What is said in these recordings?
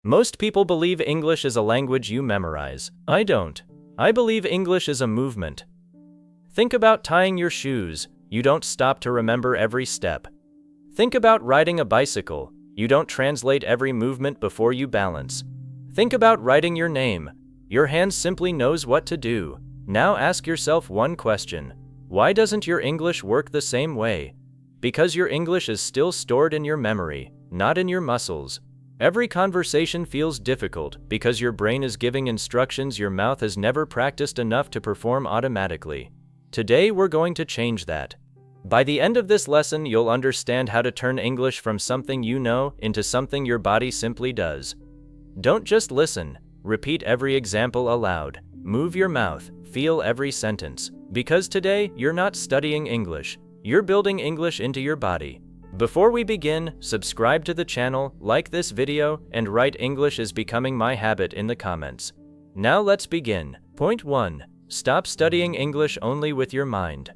Most people believe English is a language you memorize. I don't. I believe English is a movement. Think about tying your shoes. You don't stop to remember every step. Think about riding a bicycle. You don't translate every movement before you balance. Think about writing your name. Your hand simply knows what to do. Now ask yourself one question. Why doesn't your English work the same way? Because your English is still stored in your memory, not in your muscles. Every conversation feels difficult because your brain is giving instructions your mouth has never practiced enough to perform automatically. Today we're going to change that. By the end of this lesson, you'll understand how to turn English from something you know into something your body simply does. Don't just listen. Repeat every example aloud. Move your mouth. Feel every sentence. Because today, you're not studying English. You're building English into your body. Before we begin, subscribe to the channel, like this video, and write "English is becoming my habit" in the comments. Now let's begin. Point 1. Stop studying English only with your mind.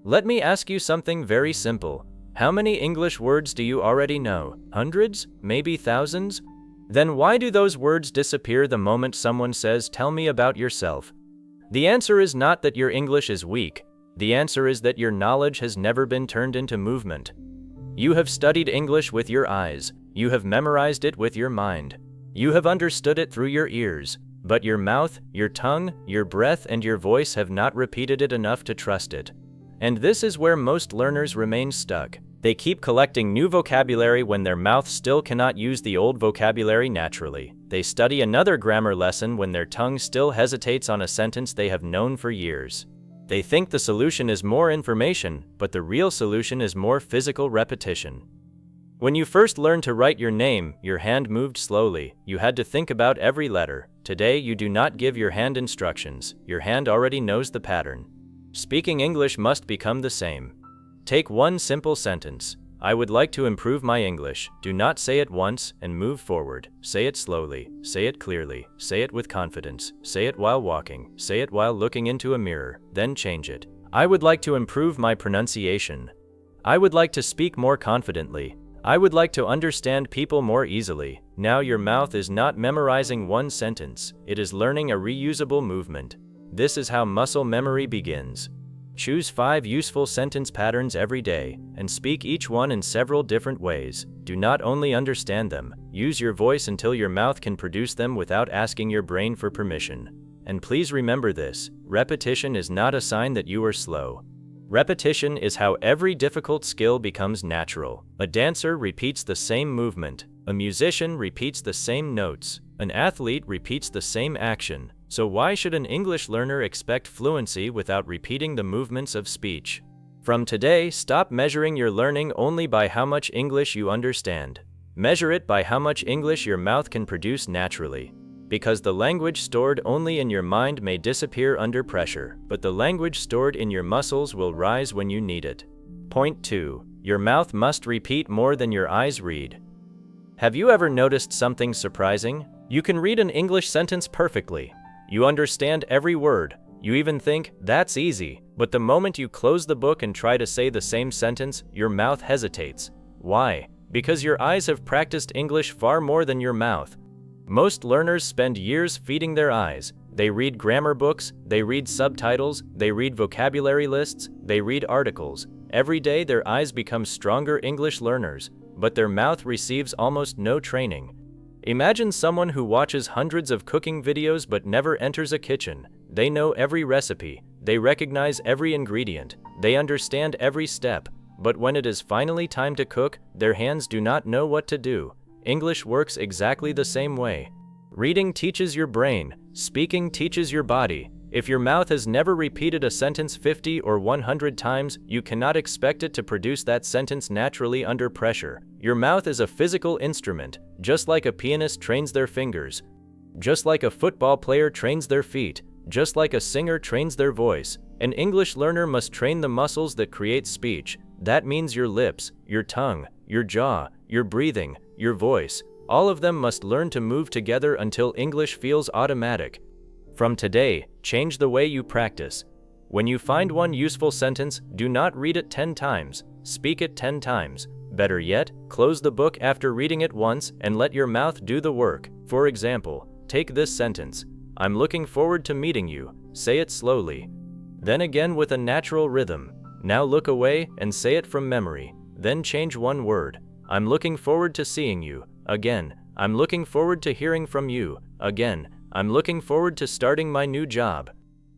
Let me ask you something very simple. How many English words do you already know? Hundreds? Maybe thousands? Then why do those words disappear the moment someone says, "Tell me about yourself"? The answer is not that your English is weak. The answer is that your knowledge has never been turned into movement. You have studied English with your eyes. You have memorized it with your mind. You have understood it through your ears. But your mouth, your tongue, your breath, and your voice have not repeated it enough to trust it. And this is where most learners remain stuck. They keep collecting new vocabulary when their mouth still cannot use the old vocabulary naturally. They study another grammar lesson when their tongue still hesitates on a sentence they have known for years. They think the solution is more information, but the real solution is more physical repetition. When you first learned to write your name, your hand moved slowly. You had to think about every letter. Today, you do not give your hand instructions. Your hand already knows the pattern. Speaking English must become the same. Take one simple sentence. I would like to improve my English. Do not say it once and move forward. Say it slowly. Say it clearly. Say it with confidence. Say it while walking. Say it while looking into a mirror. Then change it. I would like to improve my pronunciation. I would like to speak more confidently. I would like to understand people more easily. Now your mouth is not memorizing one sentence. It is learning a reusable movement. This is how muscle memory begins. Choose 5 useful sentence patterns every day, and speak each one in several different ways. Do not only understand them, use your voice until your mouth can produce them without asking your brain for permission. And please remember this, repetition is not a sign that you are slow. Repetition is how every difficult skill becomes natural. A dancer repeats the same movement. A musician repeats the same notes. An athlete repeats the same action. So why should an English learner expect fluency without repeating the movements of speech? From today, stop measuring your learning only by how much English you understand. Measure it by how much English your mouth can produce naturally. Because the language stored only in your mind may disappear under pressure, but the language stored in your muscles will rise when you need it. Point 2. Your mouth must repeat more than your eyes read. Have you ever noticed something surprising? You can read an English sentence perfectly. You understand every word. You even think, "That's easy." But the moment you close the book and try to say the same sentence, your mouth hesitates. Why? Because your eyes have practiced English far more than your mouth. Most learners spend years feeding their eyes. They read grammar books, they read subtitles, they read vocabulary lists, they read articles. Every day their eyes become stronger English learners, but their mouth receives almost no training. Imagine someone who watches hundreds of cooking videos but never enters a kitchen. They know every recipe, they recognize every ingredient, they understand every step, but when it is finally time to cook, their hands do not know what to do. English works exactly the same way. Reading teaches your brain, speaking teaches your body. If your mouth has never repeated a sentence 50 or 100 times, you cannot expect it to produce that sentence naturally under pressure. Your mouth is a physical instrument, just like a pianist trains their fingers, just like a football player trains their feet, just like a singer trains their voice. An English learner must train the muscles that create speech. That means your lips, your tongue, your jaw, your breathing, your voice. All of them must learn to move together until English feels automatic. From today, change the way you practice. When you find one useful sentence, do not read it 10 times. Speak it 10 times. Better yet, close the book after reading it once and let your mouth do the work. For example, take this sentence: I'm looking forward to meeting you. Say it slowly. Then again with a natural rhythm. Now look away and say it from memory. Then change one word. I'm looking forward to seeing you. Again, I'm looking forward to hearing from you. Again, I'm looking forward to starting my new job.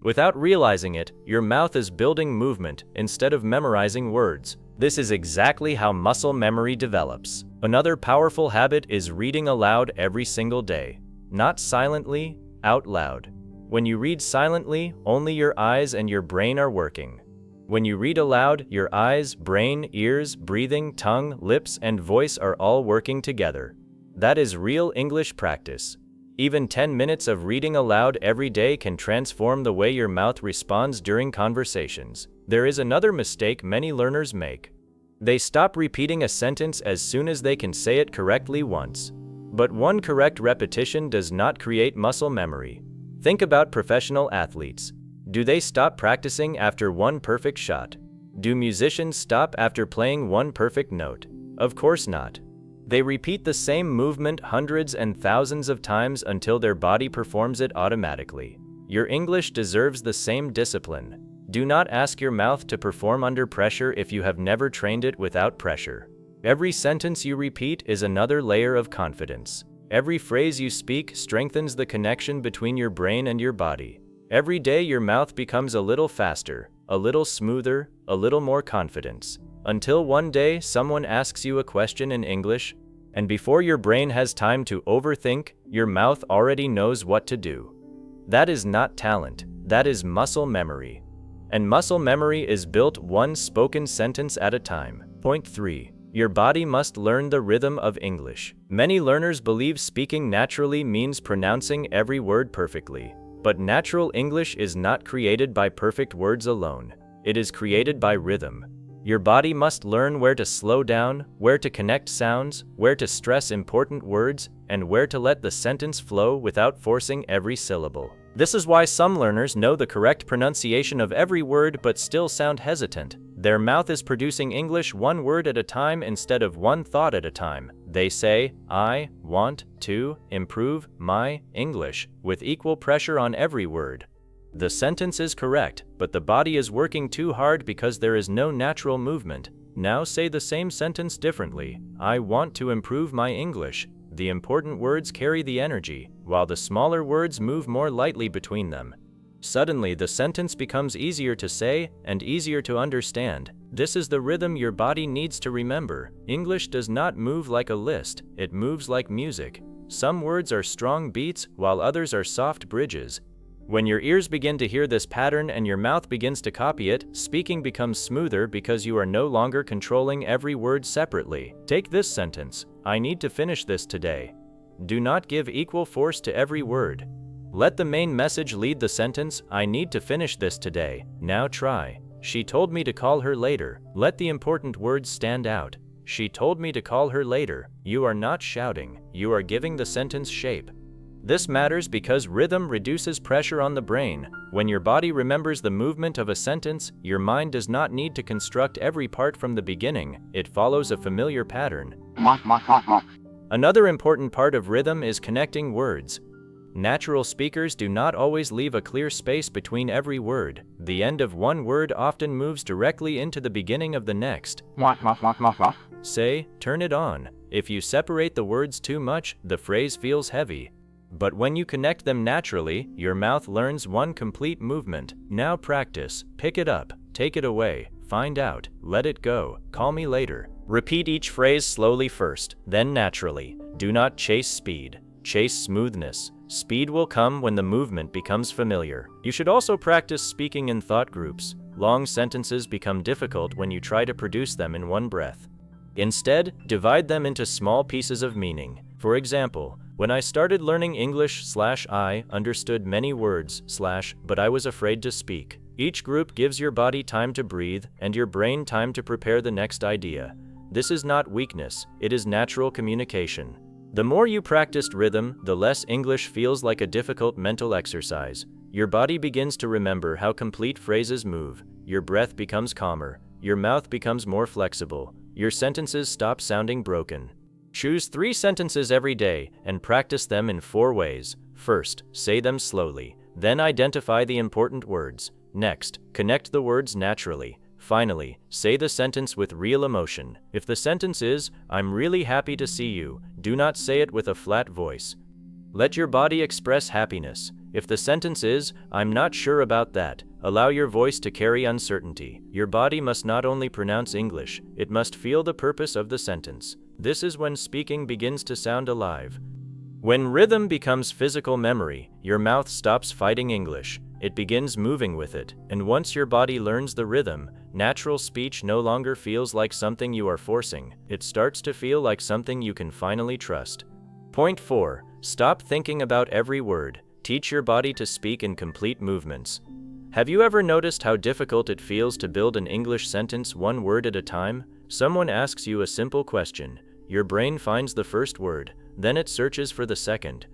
Without realizing it, your mouth is building movement instead of memorizing words. This is exactly how muscle memory develops. Another powerful habit is reading aloud every single day. Not silently, out loud. When you read silently, only your eyes and your brain are working. When you read aloud, your eyes, brain, ears, breathing, tongue, lips, and voice are all working together. That is real English practice. Even 10 minutes of reading aloud every day can transform the way your mouth responds during conversations. There is another mistake many learners make. They stop repeating a sentence as soon as they can say it correctly once. But one correct repetition does not create muscle memory. Think about professional athletes. Do they stop practicing after one perfect shot? Do musicians stop after playing one perfect note? Of course not. They repeat the same movement hundreds and thousands of times until their body performs it automatically. Your English deserves the same discipline. Do not ask your mouth to perform under pressure if you have never trained it without pressure. Every sentence you repeat is another layer of confidence. Every phrase you speak strengthens the connection between your brain and your body. Every day your mouth becomes a little faster, a little smoother, a little more confidence. Until one day someone asks you a question in English, and before your brain has time to overthink, your mouth already knows what to do. That is not talent, that is muscle memory. And muscle memory is built one spoken sentence at a time. Point 3. Your body must learn the rhythm of English. Many learners believe speaking naturally means pronouncing every word perfectly. But natural English is not created by perfect words alone. It is created by rhythm. Your body must learn where to slow down, where to connect sounds, where to stress important words, and where to let the sentence flow without forcing every syllable. This is why some learners know the correct pronunciation of every word but still sound hesitant. Their mouth is producing English one word at a time instead of one thought at a time. They say, I want to improve my English, with equal pressure on every word. The sentence is correct, but the body is working too hard because there is no natural movement. Now say the same sentence differently. I want to improve my English. The important words carry the energy, while the smaller words move more lightly between them. Suddenly, the sentence becomes easier to say and easier to understand. This is the rhythm your body needs to remember. English does not move like a list, it moves like music. Some words are strong beats, while others are soft bridges. When your ears begin to hear this pattern and your mouth begins to copy it, speaking becomes smoother because you are no longer controlling every word separately. Take this sentence: I need to finish this today. Do not give equal force to every word. Let the main message lead the sentence: I need to finish this today. Now try. She told me to call her later. Let the important words stand out. She told me to call her later. You are not shouting. You are giving the sentence shape. This matters because rhythm reduces pressure on the brain. When your body remembers the movement of a sentence, your mind does not need to construct every part from the beginning. It follows a familiar pattern. Another important part of rhythm is connecting words. Natural speakers do not always leave a clear space between every word. The end of one word often moves directly into the beginning of the next. Say, turn it on. If you separate the words too much, the phrase feels heavy. But when you connect them naturally, your mouth learns one complete movement. Now practice. Pick it up. Take it away. Find out. Let it go. Call me later. Repeat each phrase slowly first, then naturally. Do not chase speed. Chase smoothness. Speed will come when the movement becomes familiar. You should also practice speaking in thought groups. Long sentences become difficult when you try to produce them in one breath. Instead, divide them into small pieces of meaning. For example, when I started learning English, I understood many words, but I was afraid to speak. Each group gives your body time to breathe and your brain time to prepare the next idea. This is not weakness, it is natural communication. The more you practiced rhythm, the less English feels like a difficult mental exercise. Your body begins to remember how complete phrases move. Your breath becomes calmer. Your mouth becomes more flexible. your sentences stop sounding broken. Choose 3 sentences every day and practice them in 4 ways. First, say them slowly. Then identify the important words. Next, connect the words naturally. Finally, say the sentence with real emotion. If the sentence is, "I'm really happy to see you," do not say it with a flat voice. Let your body express happiness. If the sentence is, "I'm not sure about that," allow your voice to carry uncertainty. Your body must not only pronounce English, it must feel the purpose of the sentence. This is when speaking begins to sound alive. When rhythm becomes physical memory, your mouth stops fighting English. It begins moving with it, and once your body learns the rhythm, natural speech no longer feels like something you are forcing. It starts to feel like something you can finally trust. Point 4. Stop thinking about every word. Teach your body to speak in complete movements. Have you ever noticed how difficult it feels to build an English sentence one word at a time? Someone asks you a simple question. Your brain finds the first word, then it searches for the second.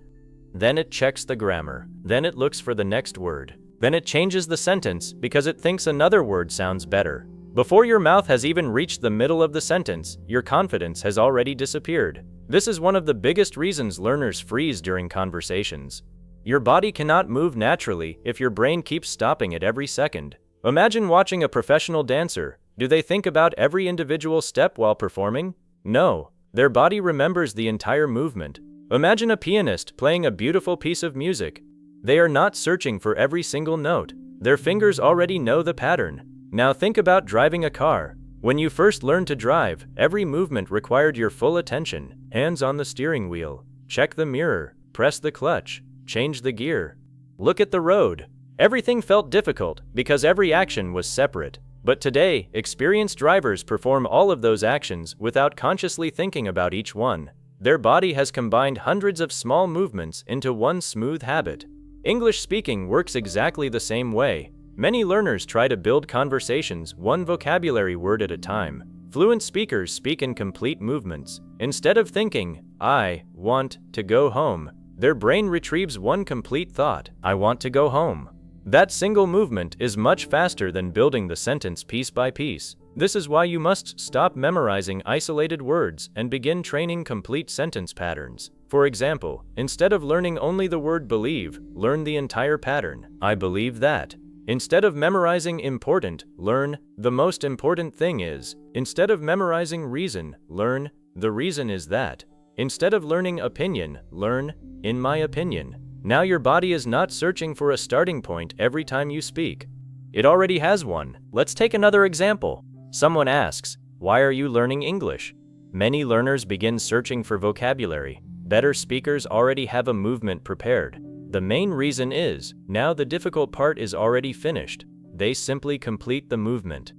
Then it checks the grammar. Then it looks for the next word. Then it changes the sentence because it thinks another word sounds better. Before your mouth has even reached the middle of the sentence, your confidence has already disappeared. This is one of the biggest reasons learners freeze during conversations. Your body cannot move naturally if your brain keeps stopping it every second. Imagine watching a professional dancer. Do they think about every individual step while performing? No. Their body remembers the entire movement. Imagine a pianist playing a beautiful piece of music. They are not searching for every single note. Their fingers already know the pattern. Now think about driving a car. When you first learned to drive, every movement required your full attention. Hands on the steering wheel. Check the mirror. Press the clutch. Change the gear. Look at the road. Everything felt difficult because every action was separate. But today, experienced drivers perform all of those actions without consciously thinking about each one. Their body has combined hundreds of small movements into one smooth habit. English speaking works exactly the same way. Many learners try to build conversations one vocabulary word at a time. Fluent speakers speak in complete movements. Instead of thinking, "I want to go home," their brain retrieves one complete thought, "I want to go home." That single movement is much faster than building the sentence piece by piece. This is why you must stop memorizing isolated words and begin training complete sentence patterns. For example, instead of learning only the word believe, learn the entire pattern. I believe that. Instead of memorizing important, learn the most important thing is. Instead of memorizing reason, learn the reason is that. Instead of learning opinion, learn in my opinion. Now your body is not searching for a starting point every time you speak. It already has one. Let's take another example. Someone asks, "Why are you learning English?" Many learners begin searching for vocabulary. Better speakers already have a movement prepared. The main reason is, now the difficult part is already finished. They simply complete the movement.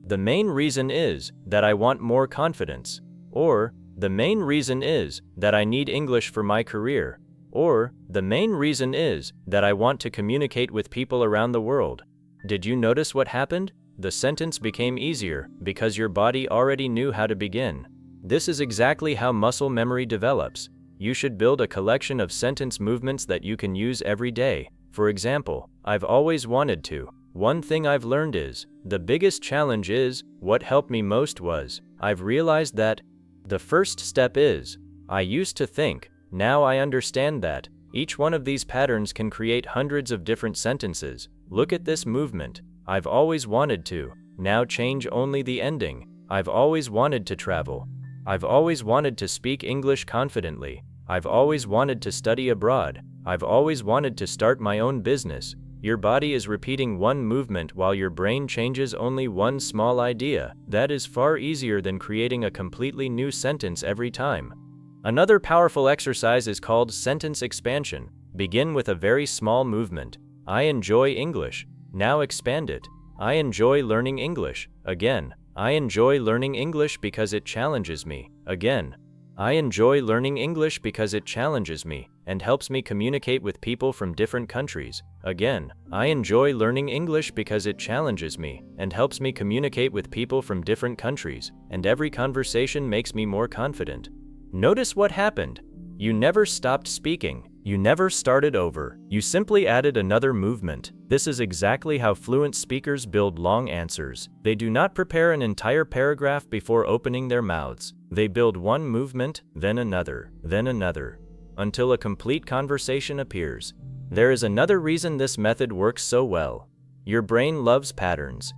The main reason is that I want more confidence. Or, the main reason is that I need English for my career. Or, the main reason is that I want to communicate with people around the world. Did you notice what happened? The sentence became easier because your body already knew how to begin. This is exactly how muscle memory develops. You should build a collection of sentence movements that you can use every day. For example, I've always wanted to. One thing I've learned is, the biggest challenge is, what helped me most was, I've realized that. The first step is, I used to think, now I understand that. Each one of these patterns can create hundreds of different sentences. Look at this movement. I've always wanted to. Now change only the ending. I've always wanted to travel. I've always wanted to speak English confidently. I've always wanted to study abroad. I've always wanted to start my own business. Your body is repeating one movement while your brain changes only one small idea. That is far easier than creating a completely new sentence every time. Another powerful exercise is called sentence expansion. Begin with a very small movement. I enjoy English. Now expand it. I enjoy learning English. Again. I enjoy learning English because it challenges me. Again. I enjoy learning English because it challenges me and helps me communicate with people from different countries. Again. I enjoy learning English because it challenges me and helps me communicate with people from different countries, and every conversation makes me more confident. Notice what happened. You never stopped speaking. You never started over. You simply added another movement. This is exactly how fluent speakers build long answers. They do not prepare an entire paragraph before opening their mouths. They build one movement, then another, until a complete conversation appears. There is another reason this method works so well. Your brain loves patterns.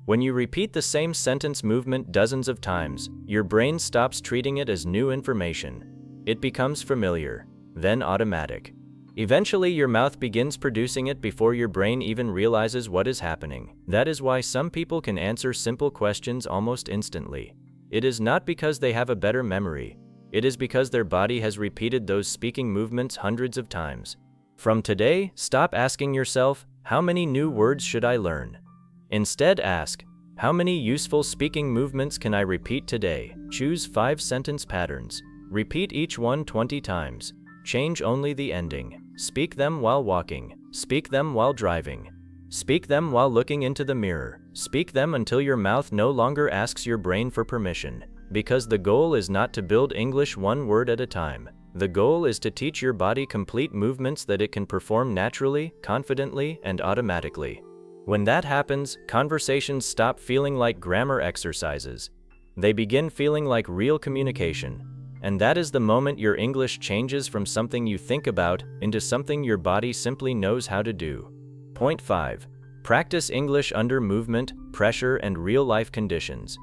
When you repeat the same sentence movement dozens of times, your brain stops treating it as new information. It becomes familiar, then automatic. Eventually, your mouth begins producing it before your brain even realizes what is happening. That is why some people can answer simple questions almost instantly. It is not because they have a better memory. It is because their body has repeated those speaking movements hundreds of times. From today, stop asking yourself, how many new words should I learn? Instead, ask, how many useful speaking movements can I repeat today? Choose 5 sentence patterns. Repeat each one 20 times. Change only the ending. Speak them while walking. Speak them while driving. Speak them while looking into the mirror. Speak them until your mouth no longer asks your brain for permission. Because the goal is not to build English one word at a time. The goal is to teach your body complete movements that it can perform naturally, confidently, and automatically. When that happens, conversations stop feeling like grammar exercises. They begin feeling like real communication. And that is the moment your English changes from something you think about into something your body simply knows how to do. Point 5. Practice English under movement, pressure, and real-life conditions.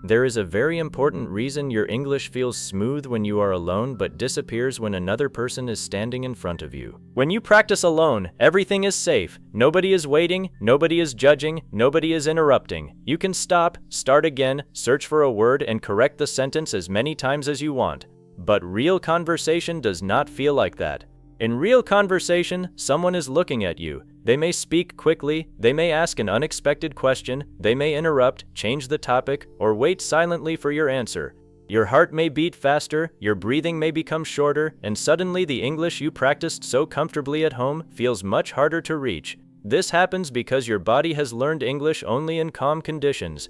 There is a very important reason your English feels smooth when you are alone but disappears when another person is standing in front of you. When you practice alone, everything is safe. Nobody is waiting, nobody is judging, nobody is interrupting. You can stop, start again, search for a word, and correct the sentence as many times as you want. But real conversation does not feel like that. In real conversation, someone is looking at you. They may speak quickly, they may ask an unexpected question, they may interrupt, change the topic, or wait silently for your answer. Your heart may beat faster, your breathing may become shorter, and suddenly the English you practiced so comfortably at home feels much harder to reach. This happens because your body has learned English only in calm conditions.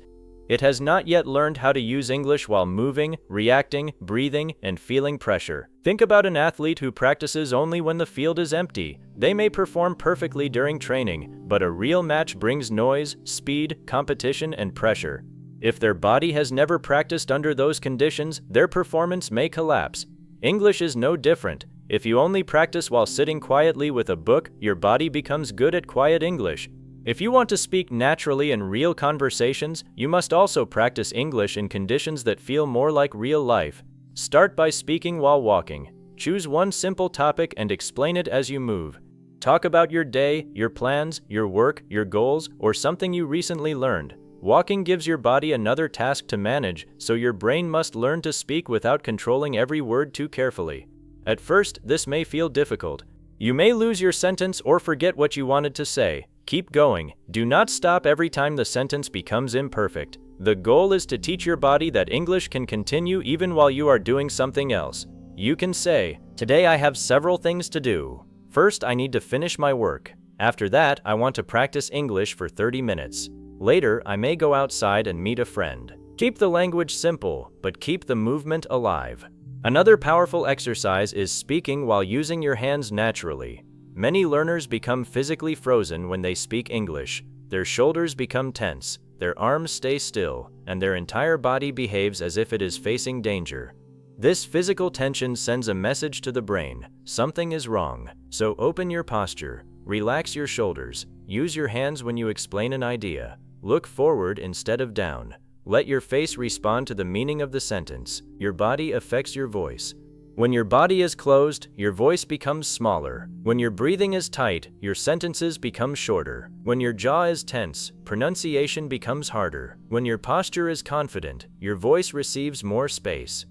It has not yet learned how to use English while moving, reacting, breathing, and feeling pressure. Think about an athlete who practices only when the field is empty. They may perform perfectly during training, but a real match brings noise, speed, competition, and pressure. If their body has never practiced under those conditions, their performance may collapse. English is no different. If you only practice while sitting quietly with a book, your body becomes good at quiet English. If you want to speak naturally in real conversations, you must also practice English in conditions that feel more like real life. Start by speaking while walking. Choose one simple topic and explain it as you move. Talk about your day, your plans, your work, your goals, or something you recently learned. Walking gives your body another task to manage, so your brain must learn to speak without controlling every word too carefully. At first, this may feel difficult. You may lose your sentence or forget what you wanted to say. Keep going. Do not stop every time the sentence becomes imperfect. The goal is to teach your body that English can continue even while you are doing something else. You can say, "Today I have several things to do. First, I need to finish my work. After that, I want to practice English for 30 minutes. Later, I may go outside and meet a friend." Keep the language simple, but keep the movement alive. Another powerful exercise is speaking while using your hands naturally. Many learners become physically frozen when they speak English. Their shoulders become tense, their arms stay still, and their entire body behaves as if it is facing danger. This physical tension sends a message to the brain: something is wrong. So open your posture, relax your shoulders, use your hands when you explain an idea, look forward instead of down. Let your face respond to the meaning of the sentence. Your body affects your voice. When your body is closed, your voice becomes smaller. When your breathing is tight, your sentences become shorter. When your jaw is tense, pronunciation becomes harder. When your posture is confident, your voice receives more space.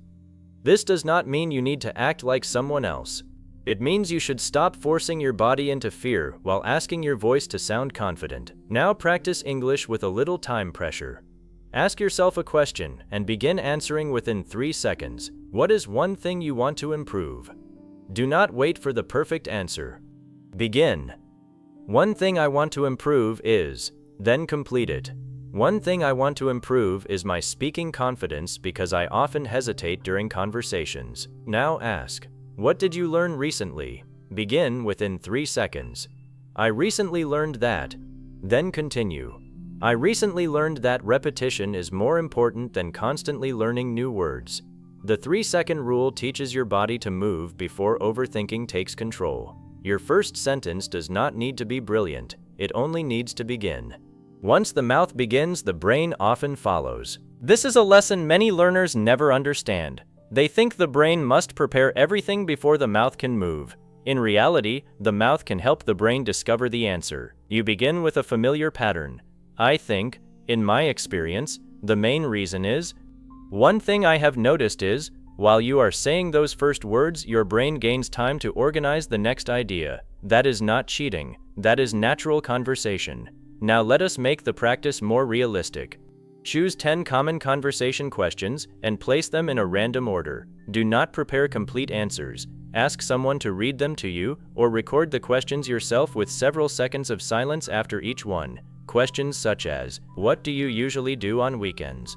This does not mean you need to act like someone else. It means you should stop forcing your body into fear while asking your voice to sound confident. Now practice English with a little time pressure. Ask yourself a question and begin answering within 3 seconds. What is one thing you want to improve? Do not wait for the perfect answer. Begin. One thing I want to improve is, then complete it. One thing I want to improve is my speaking confidence because I often hesitate during conversations. Now ask, what did you learn recently? Begin within 3 seconds. I recently learned that. Then continue. I recently learned that repetition is more important than constantly learning new words. The 3-second rule teaches your body to move before overthinking takes control. Your first sentence does not need to be brilliant, it only needs to begin. Once the mouth begins, the brain often follows. This is a lesson many learners never understand. They think the brain must prepare everything before the mouth can move. In reality, the mouth can help the brain discover the answer. You begin with a familiar pattern. I think, in my experience, the main reason is, one thing I have noticed is, while you are saying those first words, your brain gains time to organize the next idea. That is not cheating, that is natural conversation. Now let us make the practice more realistic. Choose 10 common conversation questions and place them in a random order. Do not prepare complete answers. Ask someone to read them to you, or record the questions yourself with several seconds of silence after each one. Questions such as, what do you usually do on weekends?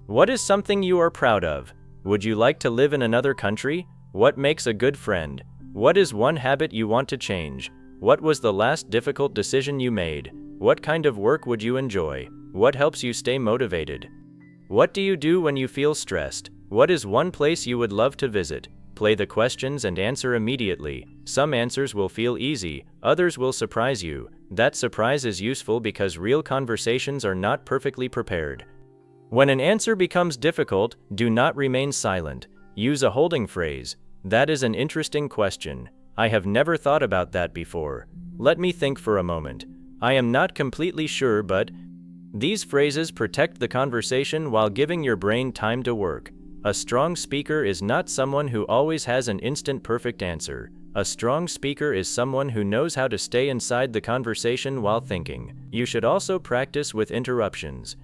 What is something you are proud of? Would you like to live in another country? What makes a good friend? What is one habit you want to change? What was the last difficult decision you made? What kind of work would you enjoy? What helps you stay motivated? What do you do when you feel stressed? What is one place you would love to visit? Play the questions and answer immediately. Some answers will feel easy, others will surprise you. That surprise is useful because real conversations are not perfectly prepared. When an answer becomes difficult, do not remain silent. Use a holding phrase. That is an interesting question. I have never thought about that before. Let me think for a moment. I am not completely sure, but... These phrases protect the conversation while giving your brain time to work. A strong speaker is not someone who always has an instant perfect answer. A strong speaker is someone who knows how to stay inside the conversation while thinking. You should also practice with interruptions.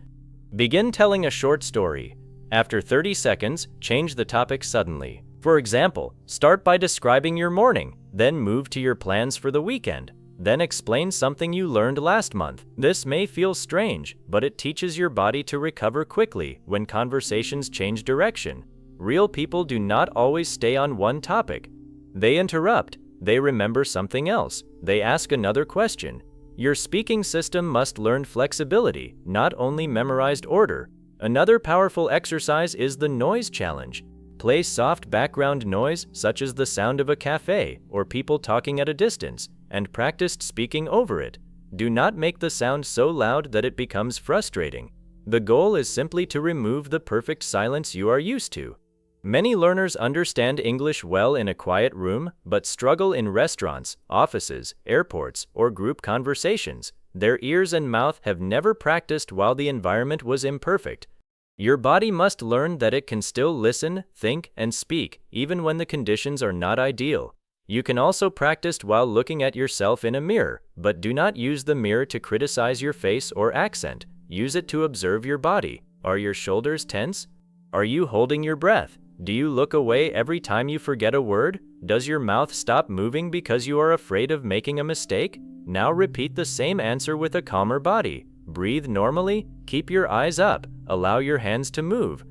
Begin telling a short story. After 30 seconds, change the topic suddenly. For example, start by describing your morning, then move to your plans for the weekend. Then explain something you learned last month. This may feel strange, but it teaches your body to recover quickly when conversations change direction. Real people do not always stay on one topic. They interrupt, they remember something else, they ask another question. Your speaking system must learn flexibility, not only memorized order. Another powerful exercise is the noise challenge. Play soft background noise such as the sound of a cafe or people talking at a distance, and practice speaking over it. Do not make the sound so loud that it becomes frustrating. The goal is simply to remove the perfect silence you are used to. Many learners understand English well in a quiet room, but struggle in restaurants, offices, airports, or group conversations. Their ears and mouth have never practiced while the environment was imperfect. Your body must learn that it can still listen, think, and speak, even when the conditions are not ideal. You can also practice while looking at yourself in a mirror, but do not use the mirror to criticize your face or accent. Use it to observe your body. Are your shoulders tense? Are you holding your breath? Do you look away every time you forget a word? Does your mouth stop moving because you are afraid of making a mistake? Now repeat the same answer with a calmer body. Breathe normally, keep your eyes up, allow your hands to move.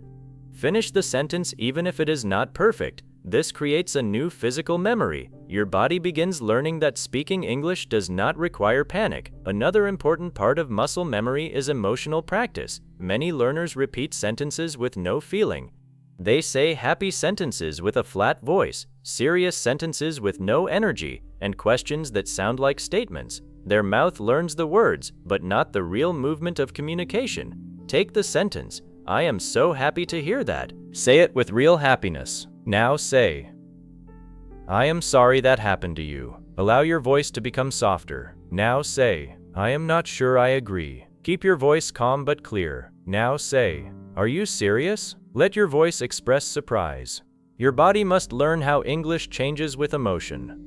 Finish the sentence even if it is not perfect. This creates a new physical memory. Your body begins learning that speaking English does not require panic. Another important part of muscle memory is emotional practice. Many learners repeat sentences with no feeling. They say happy sentences with a flat voice, serious sentences with no energy, and questions that sound like statements. Their mouth learns the words, but not the real movement of communication. Take the sentence, I am so happy to hear that. Say it with real happiness. Now say, I am sorry that happened to you. Allow your voice to become softer. Now say, I am not sure I agree. Keep your voice calm but clear. Now say, are you serious? Let your voice express surprise. Your body must learn how English changes with emotion.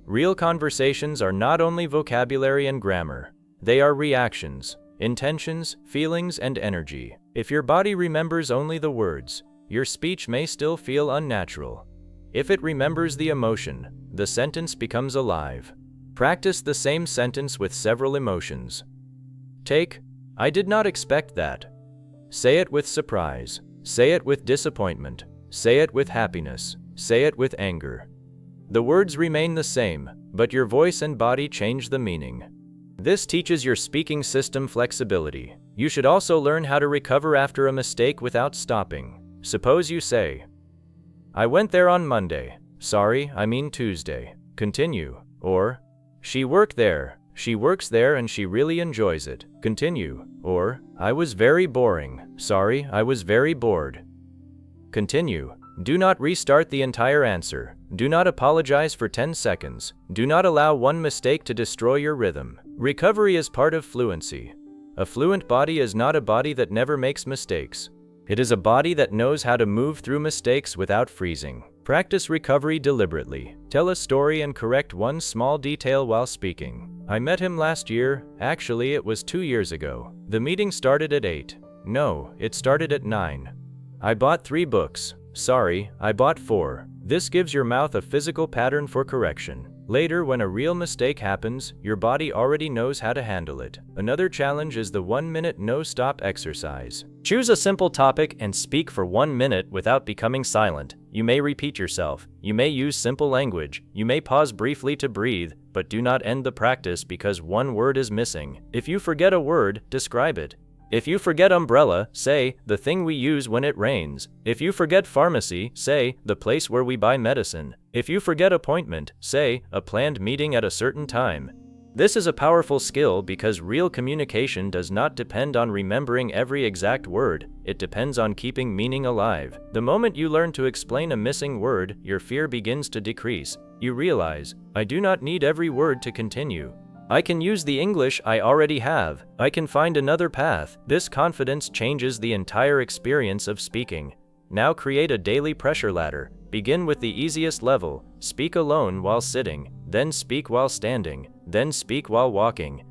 Real conversations are not only vocabulary and grammar. They are reactions, intentions, feelings, and energy. If your body remembers only the words, your speech may still feel unnatural. If it remembers the emotion, the sentence becomes alive. Practice the same sentence with several emotions. Take, I did not expect that. Say it with surprise. Say it with disappointment. Say it with happiness. Say it with anger. The words remain the same, but your voice and body change the meaning. This teaches your speaking system flexibility. You should also learn how to recover after a mistake without stopping. Suppose you say, "I went there on Monday. Sorry, I mean Tuesday." Continue. Or, "She worked there. She works there and she really enjoys it." Continue. Or, "I was very boring. Sorry, I was very bored." Continue. Do not restart the entire answer. Do not apologize for 10 seconds. Do not allow one mistake to destroy your rhythm. Recovery is part of fluency. A fluent body is not a body that never makes mistakes. It is a body that knows how to move through mistakes without freezing. Practice recovery deliberately. Tell a story and correct one small detail while speaking. "I met him last year. Actually, it was 2 years ago. The meeting started at 8. No, it started at 9. I bought 3 books. Sorry, I bought 4. This gives your mouth a physical pattern for correction. Later, when a real mistake happens, your body already knows how to handle it. Another challenge is the 1-minute no-stop exercise. Choose a simple topic and speak for 1 minute without becoming silent. You may repeat yourself. You may use simple language. You may pause briefly to breathe, but do not end the practice because one word is missing. If you forget a word, describe it. If you forget umbrella, say, "the thing we use when it rains." If you forget pharmacy, say, "the place where we buy medicine." If you forget appointment, say, "a planned meeting at a certain time." This is a powerful skill because real communication does not depend on remembering every exact word. It depends on keeping meaning alive. The moment you learn to explain a missing word, your fear begins to decrease. You realize, "I do not need every word to continue. I can use the English I already have. I can find another path." This confidence changes the entire experience of speaking. Now create a daily pressure ladder. Begin with the easiest level. Speak alone while sitting, then speak while standing, then speak while walking.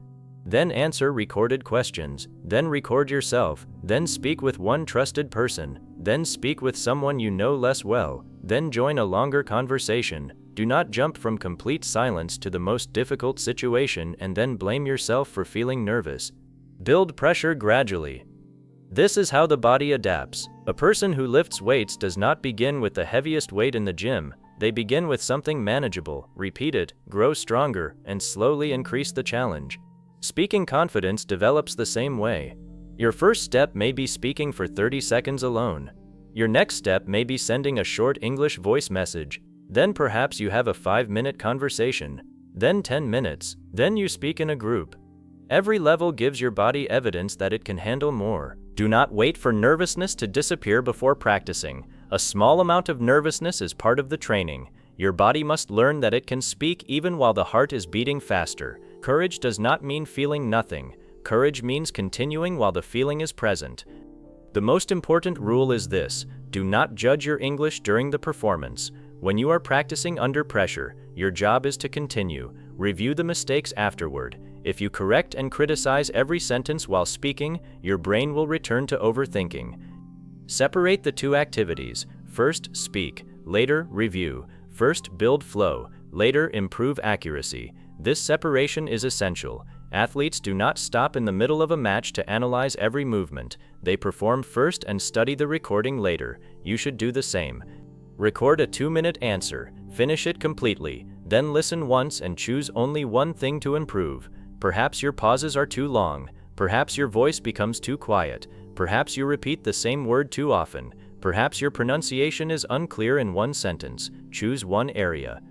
Then answer recorded questions, then record yourself, then speak with one trusted person, then speak with someone you know less well, then join a longer conversation. Do not jump from complete silence to the most difficult situation and then blame yourself for feeling nervous. Build pressure gradually. This is how the body adapts. A person who lifts weights does not begin with the heaviest weight in the gym. They begin with something manageable, repeat it, grow stronger, and slowly increase the challenge. Speaking confidence develops the same way. Your first step may be speaking for 30 seconds alone. Your next step may be sending a short English voice message. Then perhaps you have a 5-minute conversation. Then 10 minutes. Then you speak in a group. Every level gives your body evidence that it can handle more. Do not wait for nervousness to disappear before practicing. A small amount of nervousness is part of the training. Your body must learn that it can speak even while the heart is beating faster. Courage does not mean feeling nothing. Courage means continuing while the feeling is present. The most important rule is this: do not judge your English during the performance. When you are practicing under pressure, your job is to continue. Review the mistakes afterward. If you correct and criticize every sentence while speaking, your brain will return to overthinking. Separate the two activities. First, speak. Later, review. First, build flow. Later, improve accuracy. This separation is essential. Athletes do not stop in the middle of a match to analyze every movement. They perform first and study the recording later. You should do the same. Record a 2-minute answer. Finish it completely. Then listen once and choose only one thing to improve. Perhaps your pauses are too long. Perhaps your voice becomes too quiet. Perhaps you repeat the same word too often. Perhaps your pronunciation is unclear in one sentence. Choose one area.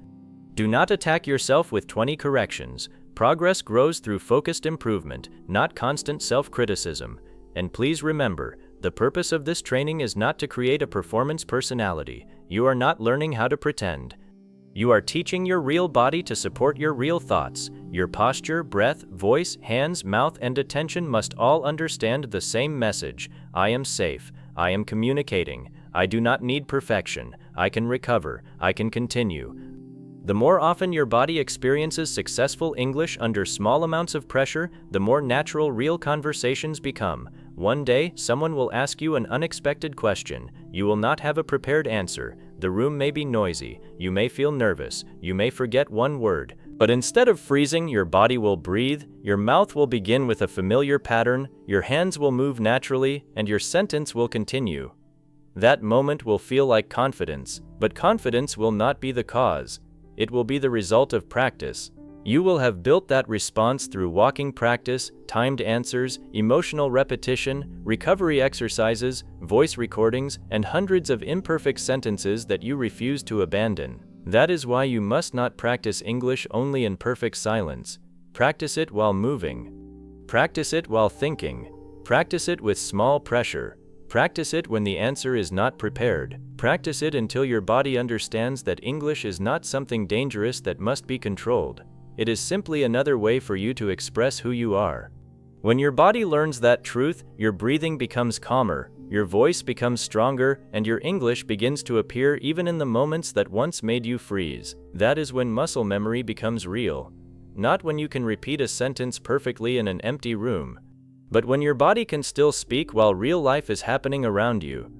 Do not attack yourself with 20 corrections. Progress grows through focused improvement, not constant self-criticism. And please remember, the purpose of this training is not to create a performance personality. You are not learning how to pretend. You are teaching your real body to support your real thoughts. Your posture, breath, voice, hands, mouth, and attention must all understand the same message. I am safe. I am communicating. I do not need perfection. I can recover. I can continue. The more often your body experiences successful English under small amounts of pressure, the more natural real conversations become. One day, someone will ask you an unexpected question. You will not have a prepared answer. The room may be noisy. You may feel nervous. You may forget one word. But instead of freezing, your body will breathe, your mouth will begin with a familiar pattern, your hands will move naturally, and your sentence will continue. That moment will feel like confidence, but confidence will not be the cause. it will be the result of practice. You will have built that response through walking practice, timed answers, emotional repetition, recovery exercises, voice recordings, and hundreds of imperfect sentences that you refuse to abandon. That is why you must not practice English only in perfect silence. Practice it while moving. Practice it while thinking. Practice it with small pressure. Practice it when the answer is not prepared. Practice it until your body understands that English is not something dangerous that must be controlled. It is simply another way for you to express who you are. When your body learns that truth, your breathing becomes calmer, your voice becomes stronger, and your English begins to appear even in the moments that once made you freeze. That is when muscle memory becomes real. Not when you can repeat a sentence perfectly in an empty room, but when your body can still speak while real life is happening around you.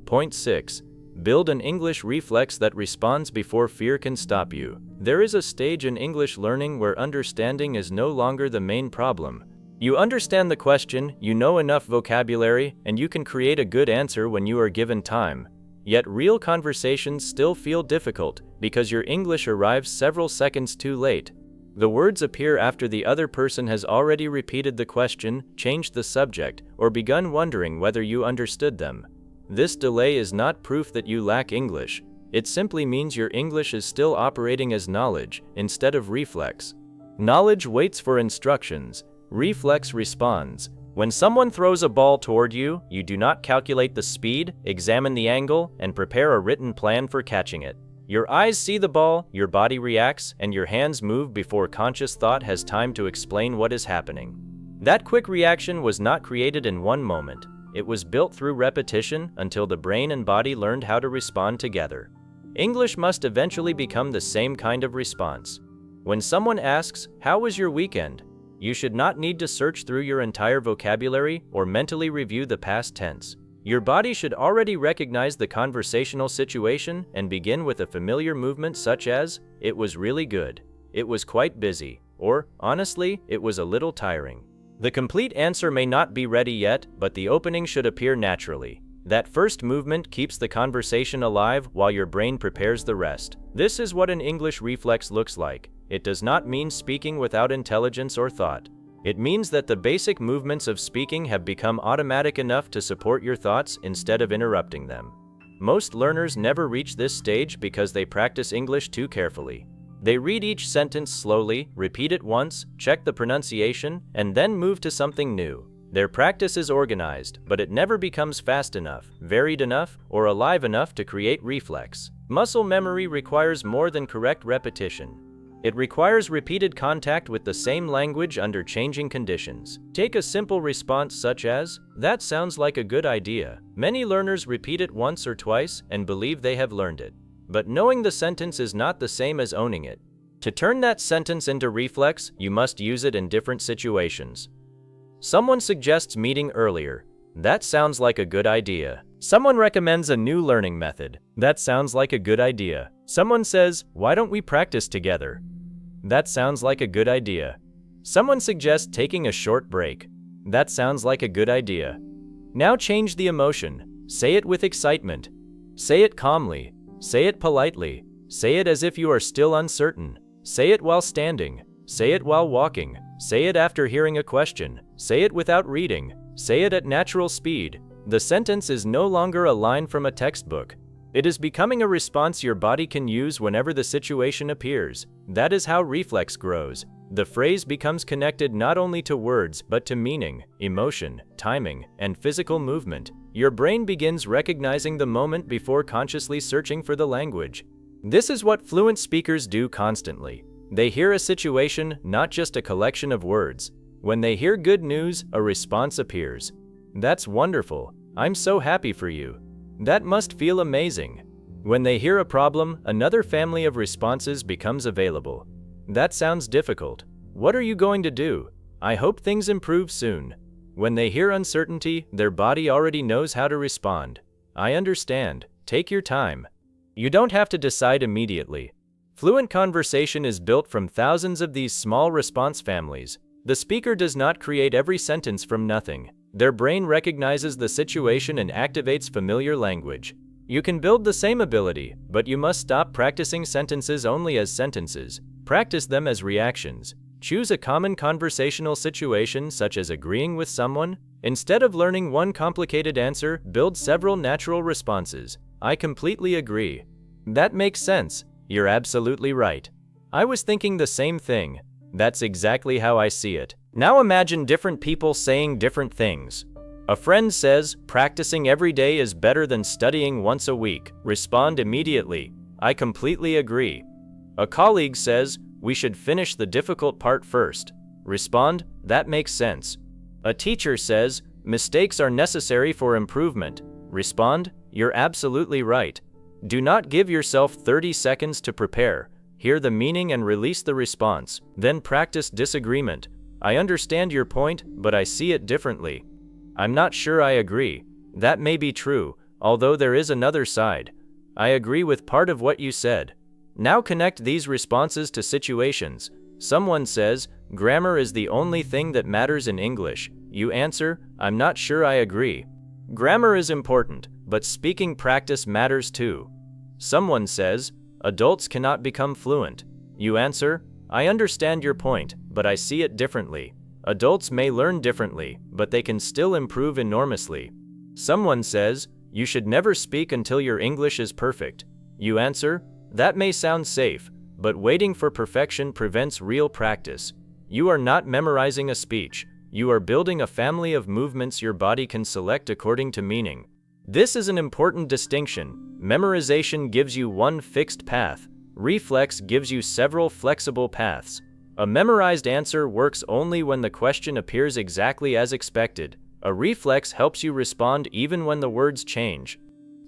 Point 6. Build an English reflex that responds before fear can stop you. There is a stage in English learning where understanding is no longer the main problem. You understand the question, you know enough vocabulary, and you can create a good answer when you are given time. Yet real conversations still feel difficult because your English arrives several seconds too late. The words appear after the other person has already repeated the question, changed the subject, or begun wondering whether you understood them. This delay is not proof that you lack English. It simply means your English is still operating as knowledge, instead of reflex. Knowledge waits for instructions. Reflex responds. When someone throws a ball toward you, you do not calculate the speed, examine the angle, and prepare a written plan for catching it. Your eyes see the ball, your body reacts, and your hands move before conscious thought has time to explain what is happening. That quick reaction was not created in one moment. It was built through repetition until the brain and body learned how to respond together. English must eventually become the same kind of response. When someone asks, "How was your weekend?" you should not need to search through your entire vocabulary or mentally review the past tense. Your body should already recognize the conversational situation and begin with a familiar movement such as, "It was really good," "It was quite busy," or, "Honestly, it was a little tiring." The complete answer may not be ready yet, but the opening should appear naturally. That first movement keeps the conversation alive while your brain prepares the rest. This is what an English reflex looks like. It does not mean speaking without intelligence or thought. It means that the basic movements of speaking have become automatic enough to support your thoughts instead of interrupting them. Most learners never reach this stage because they practice English too carefully. They read each sentence slowly, repeat it once, check the pronunciation, and then move to something new. Their practice is organized, but it never becomes fast enough, varied enough, or alive enough to create reflex. Muscle memory requires more than correct repetition. It requires repeated contact with the same language under changing conditions. Take a simple response such as, "That sounds like a good idea." Many learners repeat it once or twice and believe they have learned it. But knowing the sentence is not the same as owning it. To turn that sentence into reflex, you must use it in different situations. Someone suggests meeting earlier. That sounds like a good idea. Someone recommends a new learning method. That sounds like a good idea. Someone says, "Why don't we practice together?" That sounds like a good idea. Someone suggests taking a short break. That sounds like a good idea. Now change the emotion. Say it with excitement. Say it calmly. Say it politely. Say it as if you are still uncertain. Say it while standing. Say it while walking. Say it after hearing a question. Say it without reading. Say it at natural speed. The sentence is no longer a line from a textbook. It is becoming a response your body can use whenever the situation appears. That is how reflex grows. The phrase becomes connected not only to words but to meaning, emotion, timing, and physical movement. Your brain begins recognizing the moment before consciously searching for the language. This is what fluent speakers do constantly. They hear a situation, not just a collection of words. When they hear good news, a response appears. That's wonderful. I'm so happy for you. That must feel amazing. When they hear a problem, another family of responses becomes available. That sounds difficult. What are you going to do? I hope things improve soon. When they hear uncertainty, their body already knows how to respond. I understand. Take your time. You don't have to decide immediately. Fluent conversation is built from thousands of these small response families. The speaker does not create every sentence from nothing. Their brain recognizes the situation and activates familiar language. You can build the same ability, but you must stop practicing sentences only as sentences. Practice them as reactions. Choose a common conversational situation, such as agreeing with someone. Instead of learning one complicated answer, build several natural responses. I completely agree. That makes sense. You're absolutely right. I was thinking the same thing. That's exactly how I see it. Now imagine different people saying different things. A friend says, practicing every day is better than studying once a week. Respond immediately. I completely agree. A colleague says, we should finish the difficult part first. Respond, that makes sense. A teacher says, mistakes are necessary for improvement. Respond, you're absolutely right. Do not give yourself 30 seconds to prepare. Hear the meaning and release the response. Then practice disagreement. I understand your point, but I see it differently. I'm not sure I agree. That may be true, although there is another side. I agree with part of what you said. Now connect these responses to situations. Someone says, grammar is the only thing that matters in English. You answer, I'm not sure I agree. Grammar is important, but speaking practice matters too. Someone says, adults cannot become fluent. You answer, I understand your point, but I see it differently. Adults may learn differently, but they can still improve enormously. Someone says, you should never speak until your English is perfect. You answer, that may sound safe, but waiting for perfection prevents real practice. You are not memorizing a speech. You are building a family of movements your body can select according to meaning. This is an important distinction. Memorization gives you one fixed path. Reflex gives you several flexible paths. A memorized answer works only when the question appears exactly as expected. A reflex helps you respond even when the words change.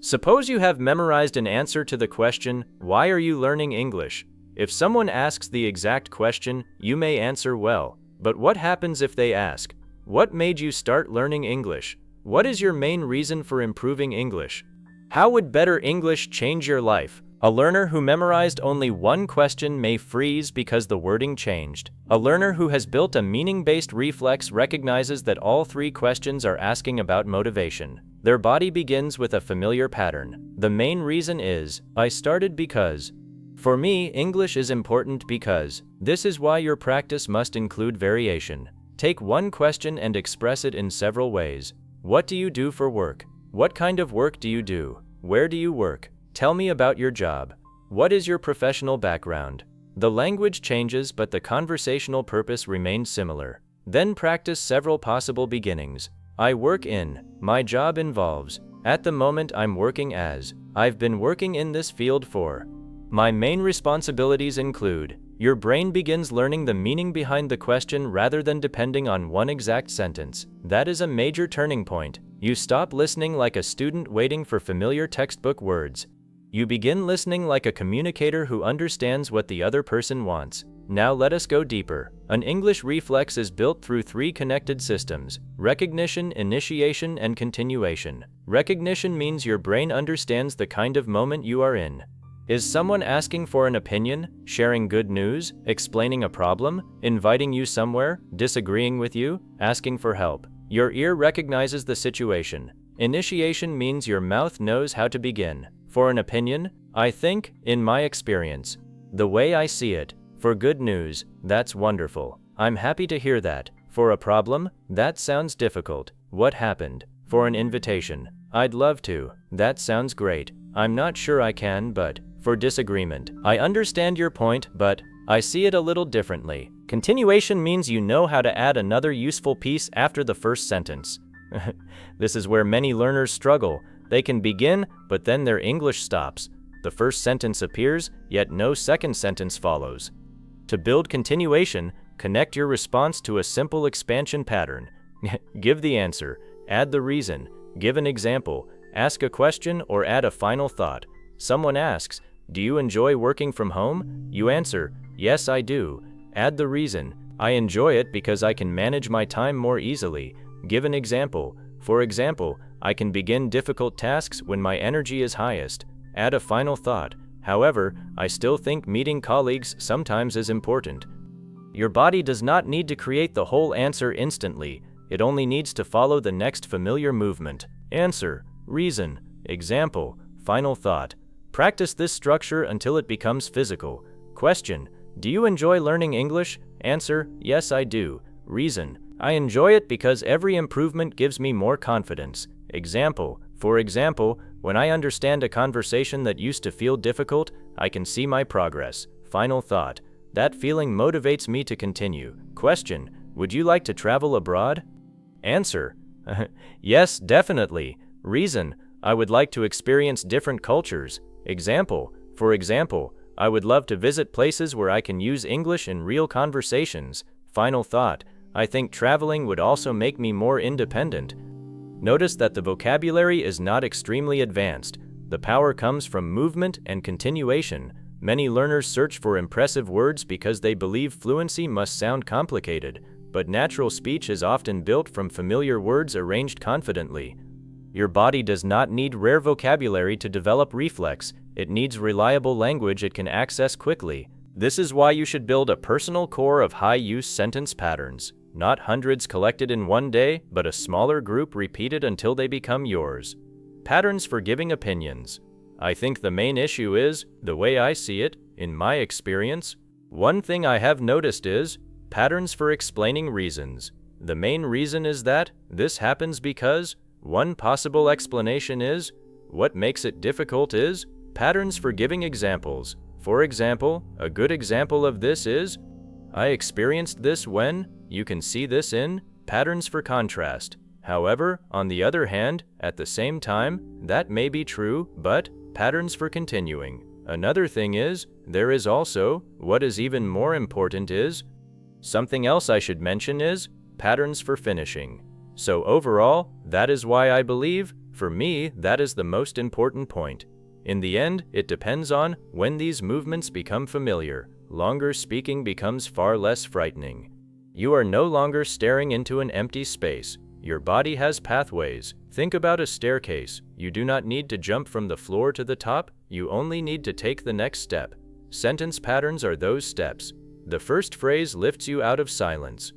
Suppose you have memorized an answer to the question, why are you learning English? If someone asks the exact question, you may answer well. But what happens if they ask, what made you start learning English? What is your main reason for improving English? How would better English change your life? A learner who memorized only one question may freeze because the wording changed. A learner who has built a meaning-based reflex recognizes that all three questions are asking about motivation. Their body begins with a familiar pattern. The main reason is, I started because. For me, English is important because. This is why your practice must include variation. Take one question and express it in several ways. What do you do for work? What kind of work do you do? Where do you work? Tell me about your job. What is your professional background? The language changes, but the conversational purpose remains similar. Then practice several possible beginnings. I work in. My job involves. At the moment I'm working as. I've been working in this field for. My main responsibilities include. Your brain begins learning the meaning behind the question rather than depending on one exact sentence. That is a major turning point. You stop listening like a student waiting for familiar textbook words. You begin listening like a communicator who understands what the other person wants. Now let us go deeper. An English reflex is built through three connected systems: recognition, initiation, and continuation. Recognition means your brain understands the kind of moment you are in. Is someone asking for an opinion, sharing good news, explaining a problem, inviting you somewhere, disagreeing with you, asking for help? Your ear recognizes the situation. Initiation means your mouth knows how to begin. For an opinion, I think, in my experience. The way I see it. For good news, that's wonderful. I'm happy to hear that. For a problem, that sounds difficult. What happened? For an invitation, I'd love to. That sounds great. I'm not sure I can, but. For disagreement, I understand your point, but I see it a little differently. Continuation means you know how to add another useful piece after the first sentence. This is where many learners struggle. They can begin, but then their English stops. The first sentence appears, yet no second sentence follows. To build continuation, connect your response to a simple expansion pattern. Give the answer, add the reason, give an example, ask a question, or add a final thought. Someone asks, do you enjoy working from home? You answer, yes, I do. Add the reason, I enjoy it because I can manage my time more easily. Give an example. For example, I can begin difficult tasks when my energy is highest. Add a final thought. However, I still think meeting colleagues sometimes is important. Your body does not need to create the whole answer instantly. It only needs to follow the next familiar movement. Answer, reason, example, Final thought. Practice this structure until it becomes physical. Question. Do you enjoy learning English? Answer. Yes, I do. Reason. I enjoy it because every improvement gives me more confidence. Example. For example, when I understand a conversation that used to feel difficult, I can see my progress. Final thought. That feeling motivates me to continue. Question. Would you like to travel abroad? Answer. Yes, definitely. Reason. I would like to experience different cultures. Example. For example, I would love to visit places where I can use English in real conversations. Final thought. I think traveling would also make me more independent. Notice that the vocabulary is not extremely advanced. The power comes from movement and continuation. Many learners search for impressive words because they believe fluency must sound complicated, but natural speech is often built from familiar words arranged confidently. Your body does not need rare vocabulary to develop reflex. It needs reliable language it can access quickly. This is why you should build a personal core of high-use sentence patterns. Not hundreds collected in one day, but a smaller group repeated until they become yours. Patterns for giving opinions. I think the main issue is, the way I see it, in my experience, one thing I have noticed is patterns for explaining reasons. The main reason is that this happens because one possible explanation is what makes it difficult is patterns for giving examples. For example, a good example of this is I experienced this when, you can see this in patterns for contrast. However, on the other hand, at the same time, that may be true, but patterns for continuing. Another thing is, there is also, what is even more important is, something else I should mention is, patterns for finishing. So overall, that is why I believe, for me, that is the most important point. In the end, it depends on when these movements become familiar. Longer speaking becomes far less frightening. You are no longer staring into an empty space. Your body has pathways. Think about a staircase. You do not need to jump from the floor to the top, you only need to take the next step. Sentence patterns are those steps. The first phrase lifts you out of silence.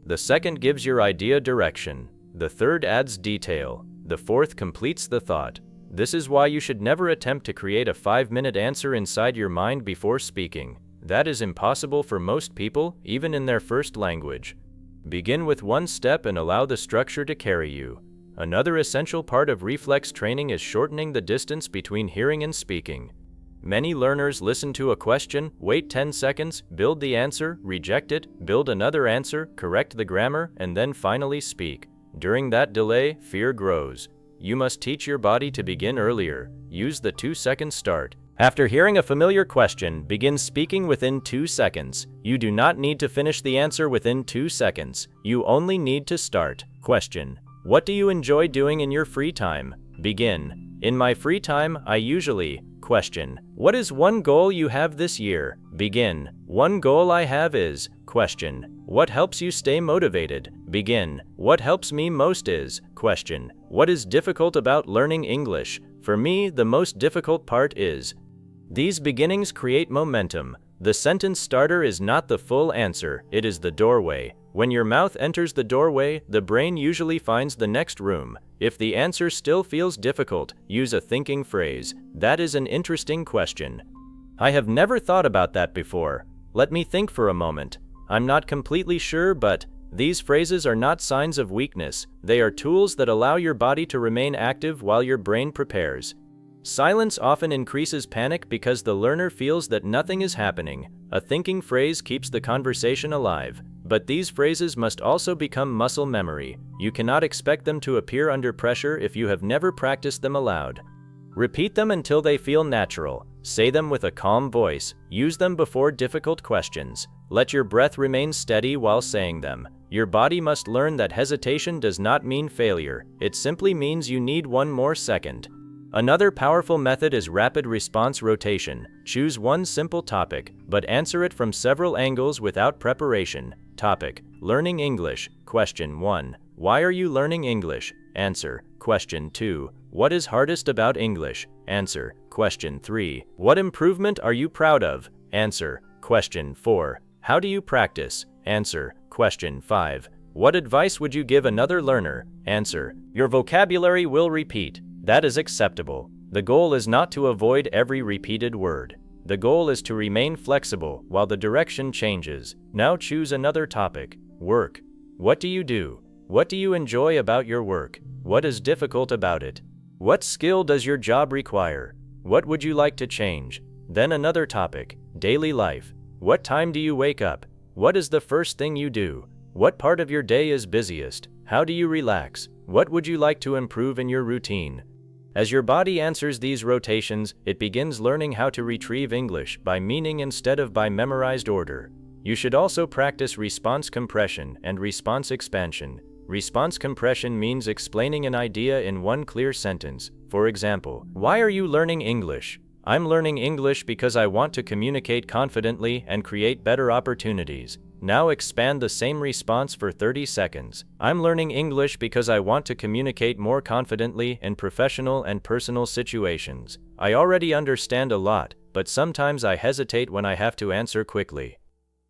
The second gives your idea direction. The third adds detail. The fourth completes the thought. This is why you should never attempt to create a 5-minute answer inside your mind before speaking. That is impossible for most people, even in their first language. Begin with one step and allow the structure to carry you. Another essential part of reflex training is shortening the distance between hearing and speaking. Many learners listen to a question, wait 10 seconds, build the answer, reject it, build another answer, correct the grammar, and then finally speak. During that delay, fear grows. You must teach your body to begin earlier. Use the 2-second start. After hearing a familiar question, begin speaking within 2 seconds. You do not need to finish the answer within 2 seconds. You only need to start. Question. What do you enjoy doing in your free time? Begin. In my free time, I usually... Question. What is one goal you have this year? Begin. One goal I have is... Question. What helps you stay motivated? Begin. What helps me most is... Question. What is difficult about learning English? For me, the most difficult part is... These beginnings create momentum. The sentence starter is not the full answer, it is the doorway. When your mouth enters the doorway, the brain usually finds the next room. If the answer still feels difficult, use a thinking phrase. That is an interesting question. I have never thought about that before. Let me think for a moment. I'm not completely sure, but these phrases are not signs of weakness. They are tools that allow your body to remain active while your brain prepares. Silence often increases panic because the learner feels that nothing is happening. A thinking phrase keeps the conversation alive. But these phrases must also become muscle memory. You cannot expect them to appear under pressure if you have never practiced them aloud. Repeat them until they feel natural. Say them with a calm voice. Use them before difficult questions. Let your breath remain steady while saying them. Your body must learn that hesitation does not mean failure. It simply means you need one more second. Another powerful method is rapid response rotation. Choose one simple topic, but answer it from several angles without preparation. Topic: Learning English. Question 1. Why are you learning English? Answer. Question 2. What is hardest about English? Answer. Question 3. What improvement are you proud of? Answer. Question 4. How do you practice? Answer. Question 5. What advice would you give another learner? Answer. Your vocabulary will repeat. That is acceptable. The goal is not to avoid every repeated word. The goal is to remain flexible while the direction changes. Now choose another topic. Work. What do you do? What do you enjoy about your work? What is difficult about it? What skill does your job require? What would you like to change? Then another topic. Daily life. What time do you wake up? What is the first thing you do? What part of your day is busiest? How do you relax? What would you like to improve in your routine? As your body answers these rotations, it begins learning how to retrieve English by meaning instead of by memorized order. You should also practice response compression and response expansion. Response compression means explaining an idea in one clear sentence. For example, why are you learning English? I'm learning English because I want to communicate confidently and create better opportunities. Now expand the same response for 30 seconds. I'm learning English because I want to communicate more confidently in professional and personal situations. I already understand a lot, but sometimes I hesitate when I have to answer quickly.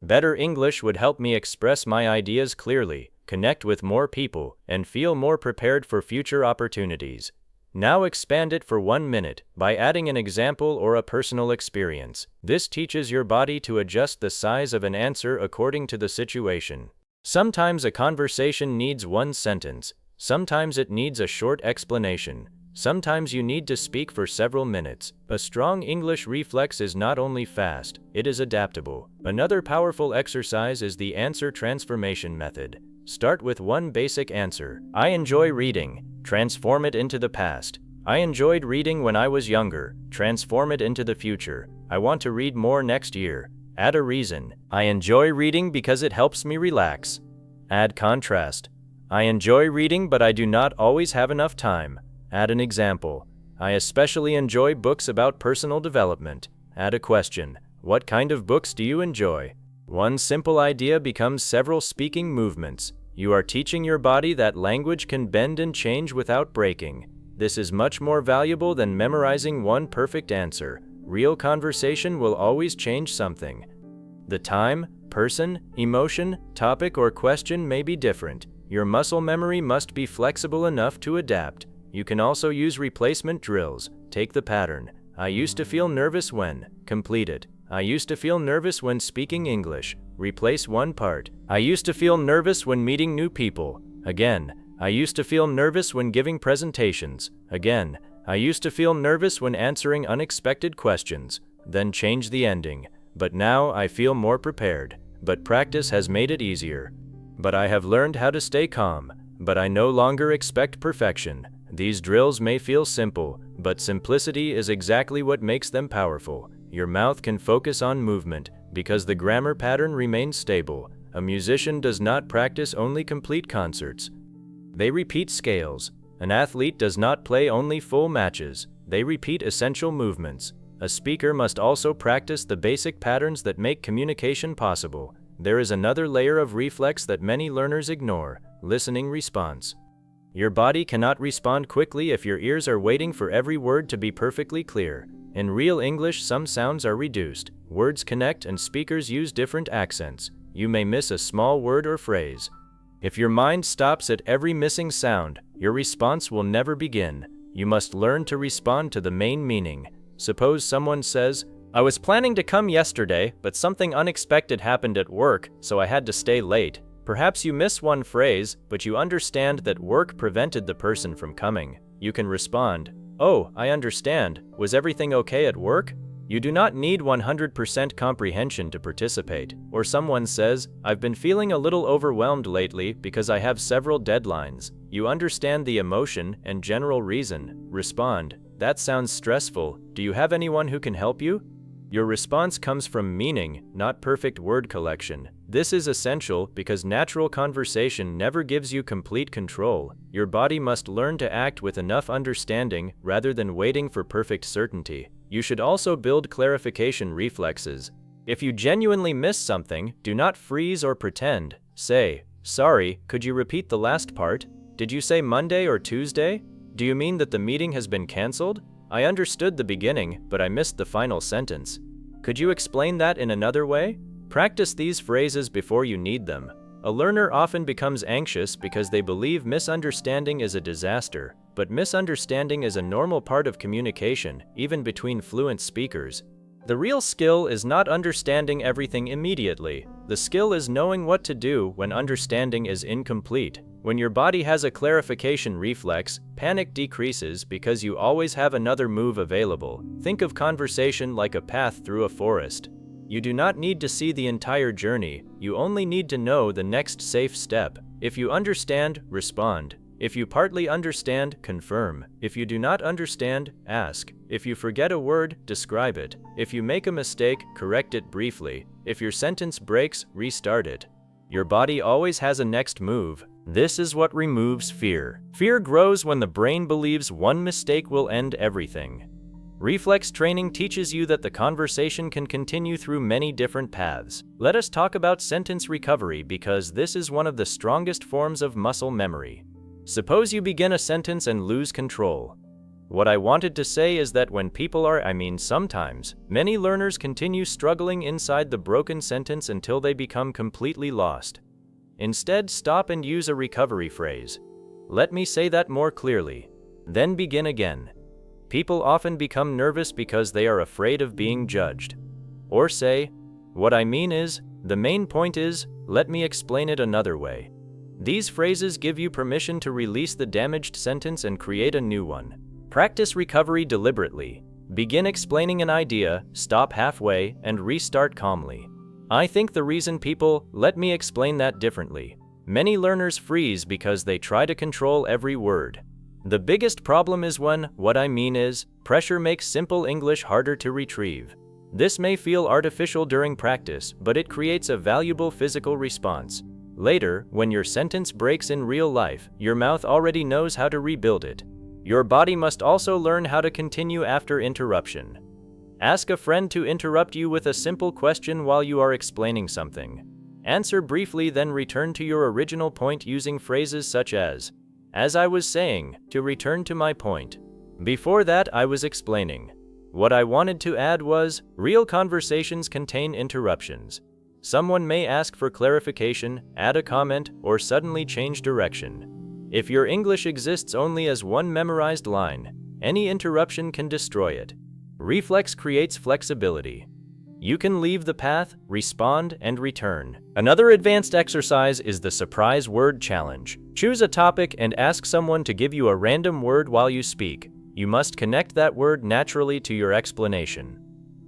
Better English would help me express my ideas clearly, connect with more people, and feel more prepared for future opportunities. Now expand it for 1 minute by adding an example or a personal experience. This teaches your body to adjust the size of an answer according to the situation. Sometimes a conversation needs one sentence. Sometimes it needs a short explanation. Sometimes you need to speak for several minutes. A strong English reflex is not only fast, it is adaptable. Another powerful exercise is the answer transformation method. Start with one basic answer. I enjoy reading. Transform it into the past. I enjoyed reading when I was younger. Transform it into the future. I want to read more next year. Add a reason. I enjoy reading because it helps me relax. Add contrast. I enjoy reading, but I do not always have enough time. Add an example. I especially enjoy books about personal development. Add a question. What kind of books do you enjoy? One simple idea becomes several speaking movements. You are teaching your body that language can bend and change without breaking. This is much more valuable than memorizing one perfect answer. Real conversation will always change something. The time, person, emotion, topic, or question may be different. Your muscle memory must be flexible enough to adapt. You can also use replacement drills. Take the pattern. I used to feel nervous when. Complete it. I used to feel nervous when speaking English. Replace one part. I used to feel nervous when meeting new people. Again. I used to feel nervous when giving presentations. Again. I used to feel nervous when answering unexpected questions. Then change the ending. But now I feel more prepared. But practice has made it easier. But I have learned how to stay calm. But I no longer expect perfection. These drills may feel simple, but simplicity is exactly what makes them powerful. Your mouth can focus on movement, because the grammar pattern remains stable. A musician does not practice only complete concerts. They repeat scales. An athlete does not play only full matches. They repeat essential movements. A speaker must also practice the basic patterns that make communication possible. There is another layer of reflex that many learners ignore: listening response. Your body cannot respond quickly if your ears are waiting for every word to be perfectly clear. In real English, some sounds are reduced. Words connect and speakers use different accents. You may miss a small word or phrase. If your mind stops at every missing sound, your response will never begin. You must learn to respond to the main meaning. Suppose someone says, "I was planning to come yesterday, but something unexpected happened at work, so I had to stay late." Perhaps you miss one phrase, but you understand that work prevented the person from coming. You can respond, "Oh, I understand. Was everything okay at work?" You do not need 100% comprehension to participate. Or someone says, "I've been feeling a little overwhelmed lately because I have several deadlines." You understand the emotion and general reason. Respond, "That sounds stressful. Do you have anyone who can help you?" Your response comes from meaning, not perfect word collection. This is essential because natural conversation never gives you complete control. Your body must learn to act with enough understanding rather than waiting for perfect certainty. You should also build clarification reflexes. If you genuinely miss something, do not freeze or pretend. Say, "Sorry, could you repeat the last part? Did you say Monday or Tuesday? Do you mean that the meeting has been canceled? I understood the beginning, but I missed the final sentence. Could you explain that in another way?" Practice these phrases before you need them. A learner often becomes anxious because they believe misunderstanding is a disaster, but misunderstanding is a normal part of communication, even between fluent speakers. The real skill is not understanding everything immediately. The skill is knowing what to do when understanding is incomplete. When your body has a clarification reflex, panic decreases because you always have another move available. Think of conversation like a path through a forest. You do not need to see the entire journey, you only need to know the next safe step. If you understand, respond. If you partly understand, confirm. If you do not understand, ask. If you forget a word, describe it. If you make a mistake, correct it briefly. If your sentence breaks, restart it. Your body always has a next move. This is what removes fear. Fear grows when the brain believes one mistake will end everything. Reflex training teaches you that the conversation can continue through many different paths. Let us talk about sentence recovery because this is one of the strongest forms of muscle memory. Suppose you begin a sentence and lose control. What I wanted to say is that when people sometimes, many learners continue struggling inside the broken sentence until they become completely lost. Instead, stop and use a recovery phrase. Let me say that more clearly. Then begin again. People often become nervous because they are afraid of being judged. Or say, what I mean is, the main point is, let me explain it another way. These phrases give you permission to release the damaged sentence and create a new one. Practice recovery deliberately. Begin explaining an idea, stop halfway, and restart calmly. I think the reason let me explain that differently. Many learners freeze because they try to control every word. The biggest problem is when, what I mean is, pressure makes simple English harder to retrieve. This may feel artificial during practice, but it creates a valuable physical response. Later, when your sentence breaks in real life, your mouth already knows how to rebuild it. Your body must also learn how to continue after interruption. Ask a friend to interrupt you with a simple question while you are explaining something. Answer briefly, then return to your original point using phrases such as I was saying, to return to my point. Before that, I was explaining. What I wanted to add was, real conversations contain interruptions. Someone may ask for clarification, add a comment, or suddenly change direction. If your English exists only as one memorized line, any interruption can destroy it. Reflex creates flexibility. You can leave the path, respond, and return. Another advanced exercise is the surprise word challenge. Choose a topic and ask someone to give you a random word while you speak. You must connect that word naturally to your explanation.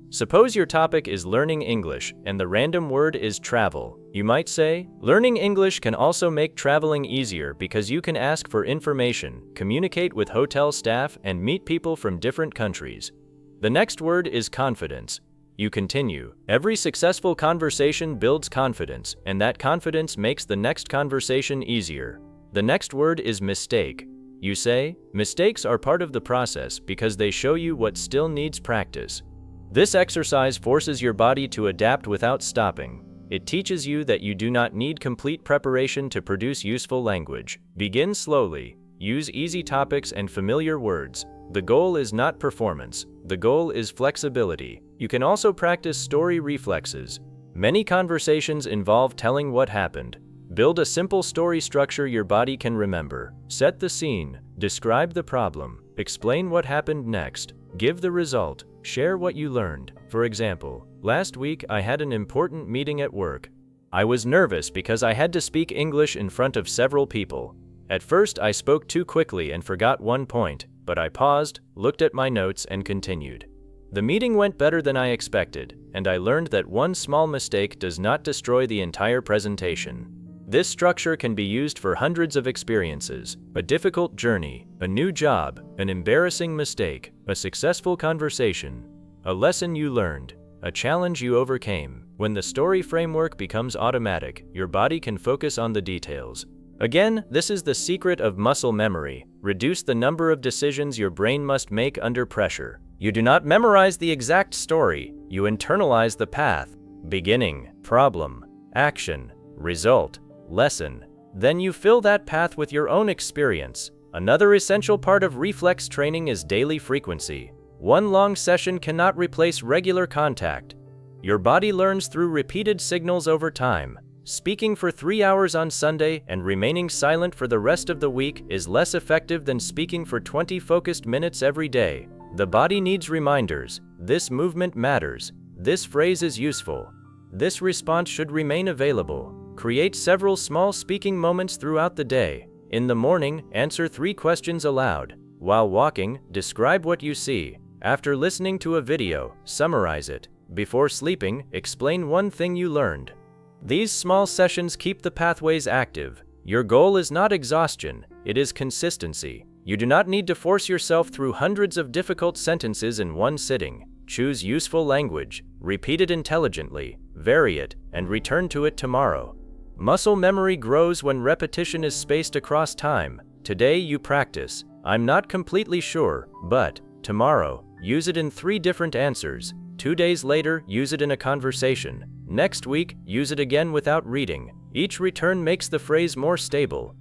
Suppose your topic is learning English and the random word is travel. You might say, learning English can also make traveling easier because you can ask for information, communicate with hotel staff, and meet people from different countries. The next word is confidence. You continue. Every successful conversation builds confidence, and that confidence makes the next conversation easier. The next word is mistake. You say, mistakes are part of the process because they show you what still needs practice. This exercise forces your body to adapt without stopping. It teaches you that you do not need complete preparation to produce useful language. Begin slowly. Use easy topics and familiar words. The goal is not performance. The goal is flexibility. You can also practice story reflexes. Many conversations involve telling what happened. Build a simple story structure your body can remember. Set the scene. Describe the problem. Explain what happened next. Give the result. Share what you learned. For example, last week I had an important meeting at work. I was nervous because I had to speak English in front of several people. At first I spoke too quickly and forgot one point, but I paused, looked at my notes, and continued. The meeting went better than I expected, and I learned that one small mistake does not destroy the entire presentation. This structure can be used for hundreds of experiences: a difficult journey, a new job, an embarrassing mistake, a successful conversation, a lesson you learned, a challenge you overcame. When the story framework becomes automatic, your body can focus on the details. Again, this is the secret of muscle memory. Reduce the number of decisions your brain must make under pressure. You do not memorize the exact story, you internalize the path. Beginning, problem, action, result, lesson. Then you fill that path with your own experience. Another essential part of reflex training is daily frequency. One long session cannot replace regular contact. Your body learns through repeated signals over time. Speaking for 3 hours on Sunday and remaining silent for the rest of the week is less effective than speaking for 20 focused minutes every day. The body needs reminders. This movement matters. This phrase is useful. This response should remain available. Create several small speaking moments throughout the day. In the morning, answer 3 questions aloud. While walking, describe what you see. After listening to a video, summarize it. Before sleeping, explain one thing you learned. These small sessions keep the pathways active. Your goal is not exhaustion, it is consistency. You do not need to force yourself through hundreds of difficult sentences in one sitting. Choose useful language, repeat it intelligently, vary it, and return to it tomorrow. Muscle memory grows when repetition is spaced across time. Today you practice. I'm not completely sure, but tomorrow, use it in 3 different answers. 2 days later, use it in a conversation. Next week, use it again without reading. Each return makes the phrase more stable.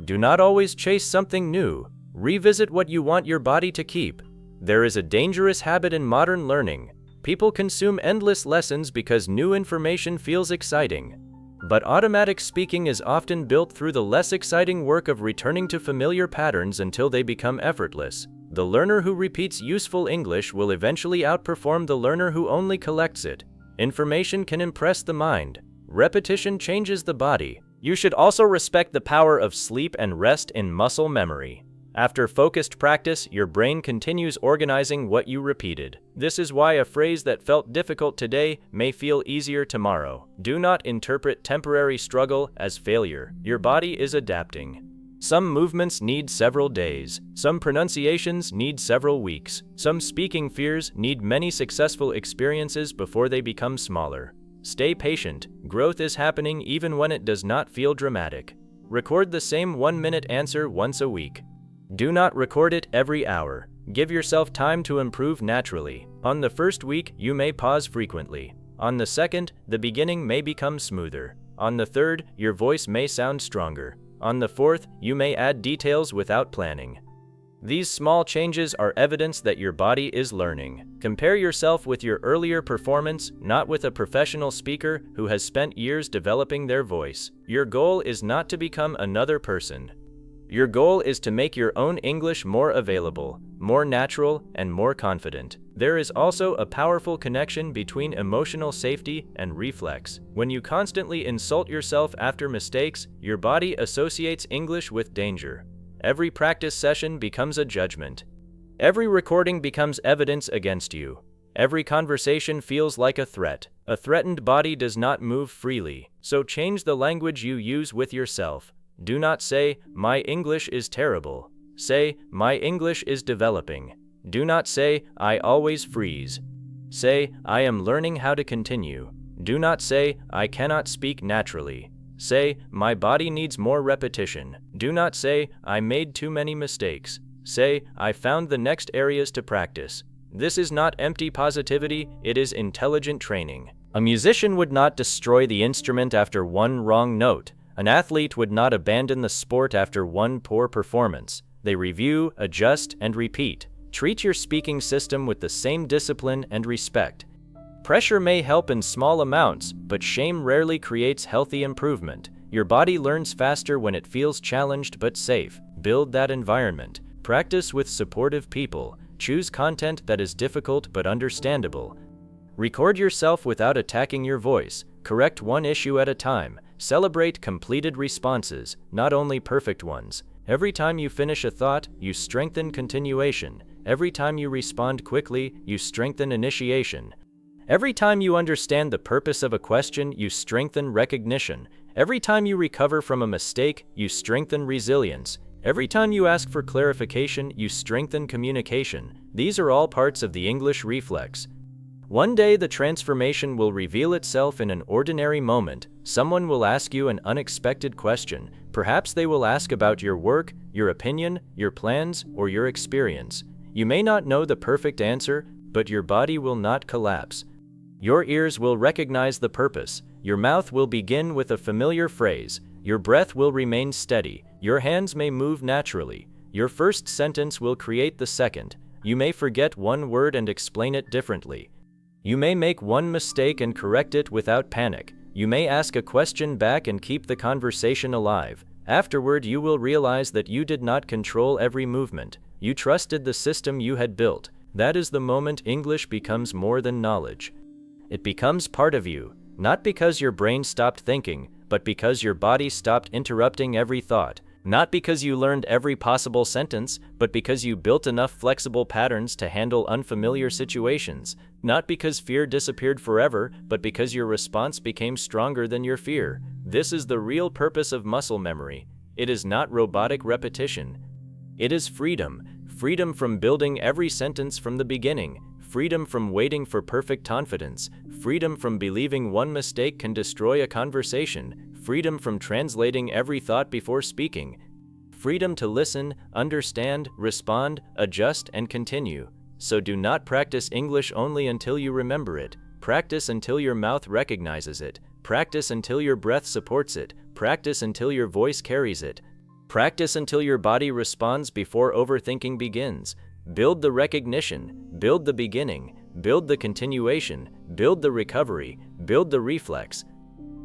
Do not always chase something new. Revisit what you want your body to keep. There is a dangerous habit in modern learning. People consume endless lessons because new information feels exciting. But automatic speaking is often built through the less exciting work of returning to familiar patterns until they become effortless. The learner who repeats useful English will eventually outperform the learner who only collects it. Information can impress the mind. Repetition changes the body. You should also respect the power of sleep and rest in muscle memory. After focused practice, your brain continues organizing what you repeated. This is why a phrase that felt difficult today may feel easier tomorrow. Do not interpret temporary struggle as failure. Your body is adapting. Some movements need several days. Some pronunciations need several weeks. Some speaking fears need many successful experiences before they become smaller. Stay patient. Growth is happening even when it does not feel dramatic. Record the same 1-minute answer once a week. Do not record it every hour. Give yourself time to improve naturally. On the first week, you may pause frequently. On the second, the beginning may become smoother. On the third, your voice may sound stronger. On the fourth, you may add details without planning. These small changes are evidence that your body is learning. Compare yourself with your earlier performance, not with a professional speaker who has spent years developing their voice. Your goal is not to become another person. Your goal is to make your own English more available, more natural, and more confident. There is also a powerful connection between emotional safety and reflex. When you constantly insult yourself after mistakes, your body associates English with danger. Every practice session becomes a judgment. Every recording becomes evidence against you. Every conversation feels like a threat. A threatened body does not move freely, so change the language you use with yourself. Do not say, "My English is terrible." Say, "My English is developing." Do not say, "I always freeze." Say, "I am learning how to continue." Do not say, "I cannot speak naturally." Say, "My body needs more repetition." Do not say, "I made too many mistakes." Say, "I found the next areas to practice." This is not empty positivity, it is intelligent training. A musician would not destroy the instrument after one wrong note. An athlete would not abandon the sport after one poor performance. They review, adjust, and repeat. Treat your speaking system with the same discipline and respect. Pressure may help in small amounts, but shame rarely creates healthy improvement. Your body learns faster when it feels challenged but safe. Build that environment. Practice with supportive people. Choose content that is difficult but understandable. Record yourself without attacking your voice. Correct one issue at a time. Celebrate completed responses, not only perfect ones. Every time you finish a thought, you strengthen continuation. Every time you respond quickly, you strengthen initiation. Every time you understand the purpose of a question, you strengthen recognition. Every time you recover from a mistake, you strengthen resilience. Every time you ask for clarification, you strengthen communication. These are all parts of the English reflex. One day the transformation will reveal itself in an ordinary moment. Someone will ask you an unexpected question. Perhaps they will ask about your work, your opinion, your plans, or your experience. You may not know the perfect answer, but your body will not collapse. Your ears will recognize the purpose. Your mouth will begin with a familiar phrase. Your breath will remain steady. Your hands may move naturally. Your first sentence will create the second. You may forget one word and explain it differently. You may make one mistake and correct it without panic. You may ask a question back and keep the conversation alive. Afterward, you will realize that you did not control every movement. You trusted the system you had built. That is the moment English becomes more than knowledge. It becomes part of you, not because your brain stopped thinking, but because your body stopped interrupting every thought. Not because you learned every possible sentence, but because you built enough flexible patterns to handle unfamiliar situations. Not because fear disappeared forever, but because your response became stronger than your fear. This is the real purpose of muscle memory. It is not robotic repetition. It is freedom. Freedom from building every sentence from the beginning. Freedom from waiting for perfect confidence. Freedom from believing one mistake can destroy a conversation. Freedom from translating every thought before speaking. Freedom to listen, understand, respond, adjust, and continue. So do not practice English only until you remember it. Practice until your mouth recognizes it. Practice until your breath supports it. Practice until your voice carries it. Practice until your body responds before overthinking begins. Build the recognition, build the beginning, build the continuation, build the recovery, build the reflex.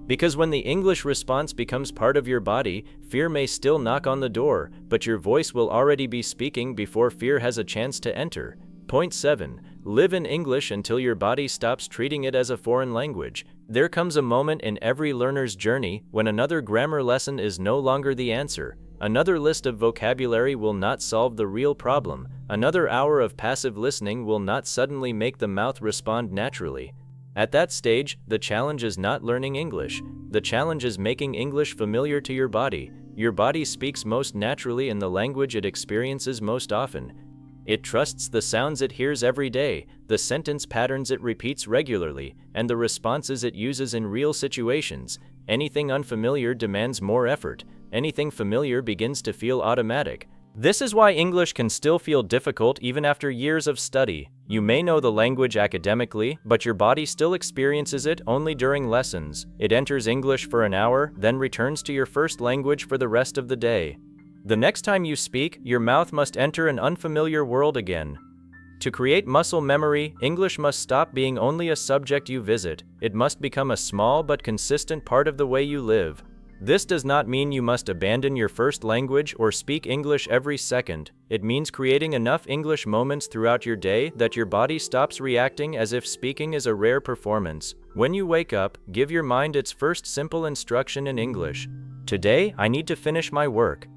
Because when the English response becomes part of your body, fear may still knock on the door, but your voice will already be speaking before fear has a chance to enter. Point 7. Live in English until your body stops treating it as a foreign language. There comes a moment in every learner's journey when another grammar lesson is no longer the answer. Another list of vocabulary will not solve the real problem. Another hour of passive listening will not suddenly make the mouth respond naturally. At that stage, the challenge is not learning English. The challenge is making English familiar to your body. Your body speaks most naturally in the language it experiences most often. It trusts the sounds it hears every day, the sentence patterns it repeats regularly, and the responses it uses in real situations. Anything unfamiliar demands more effort. Anything familiar begins to feel automatic. This is why English can still feel difficult even after years of study. You may know the language academically, but your body still experiences it only during lessons. It enters English for an hour, then returns to your first language for the rest of the day. The next time you speak, your mouth must enter an unfamiliar world again. To create muscle memory, English must stop being only a subject you visit. It must become a small but consistent part of the way you live. This does not mean you must abandon your first language or speak English every second. It means creating enough English moments throughout your day that your body stops reacting as if speaking is a rare performance. When you wake up, give your mind its first simple instruction in English. Today, I need to finish my work.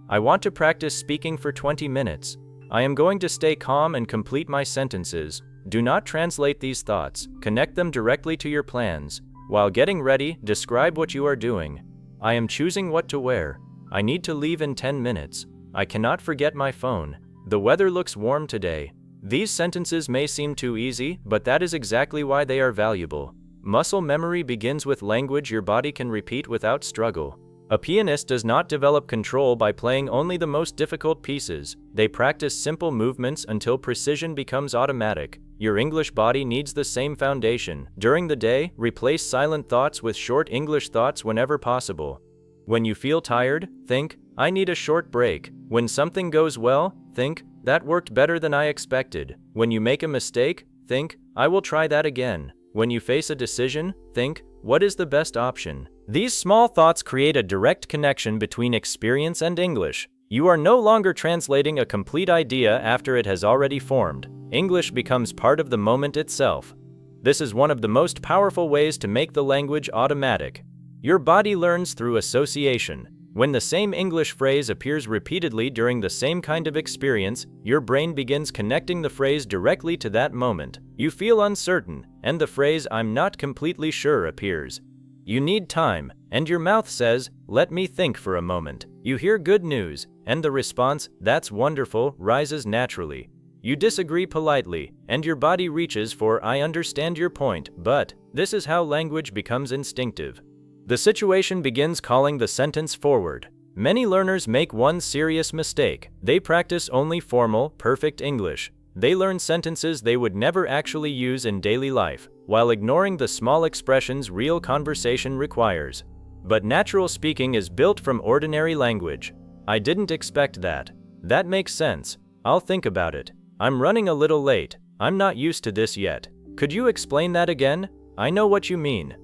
I want to practice speaking for 20 minutes. I am going to stay calm and complete my sentences. Do not translate these thoughts. Connect them directly to your plans. While getting ready, describe what you are doing. I am choosing what to wear. I need to leave in 10 minutes. I cannot forget my phone. The weather looks warm today. These sentences may seem too easy, but that is exactly why they are valuable. Muscle memory begins with language your body can repeat without struggle. A pianist does not develop control by playing only the most difficult pieces. They practice simple movements until precision becomes automatic. Your English body needs the same foundation. During the day, replace silent thoughts with short English thoughts whenever possible. When you feel tired, think, I need a short break. When something goes well, think, that worked better than I expected. When you make a mistake, think, I will try that again. When you face a decision, think, what is the best option? These small thoughts create a direct connection between experience and English. You are no longer translating a complete idea after it has already formed. English becomes part of the moment itself. This is one of the most powerful ways to make the language automatic. Your body learns through association. When the same English phrase appears repeatedly during the same kind of experience, your brain begins connecting the phrase directly to that moment. You feel uncertain, and the phrase "I'm not completely sure" appears. You need time, and your mouth says, let me think for a moment. You hear good news, and the response, that's wonderful, rises naturally. You disagree politely, and your body reaches for I understand your point, but this is how language becomes instinctive. The situation begins calling the sentence forward. Many learners make one serious mistake. They practice only formal, perfect English. They learn sentences they would never actually use in daily life, while ignoring the small expressions real conversation requires. But natural speaking is built from ordinary language. I didn't expect that. That makes sense. I'll think about it. I'm running a little late. I'm not used to this yet. Could you explain that again? I know what you mean.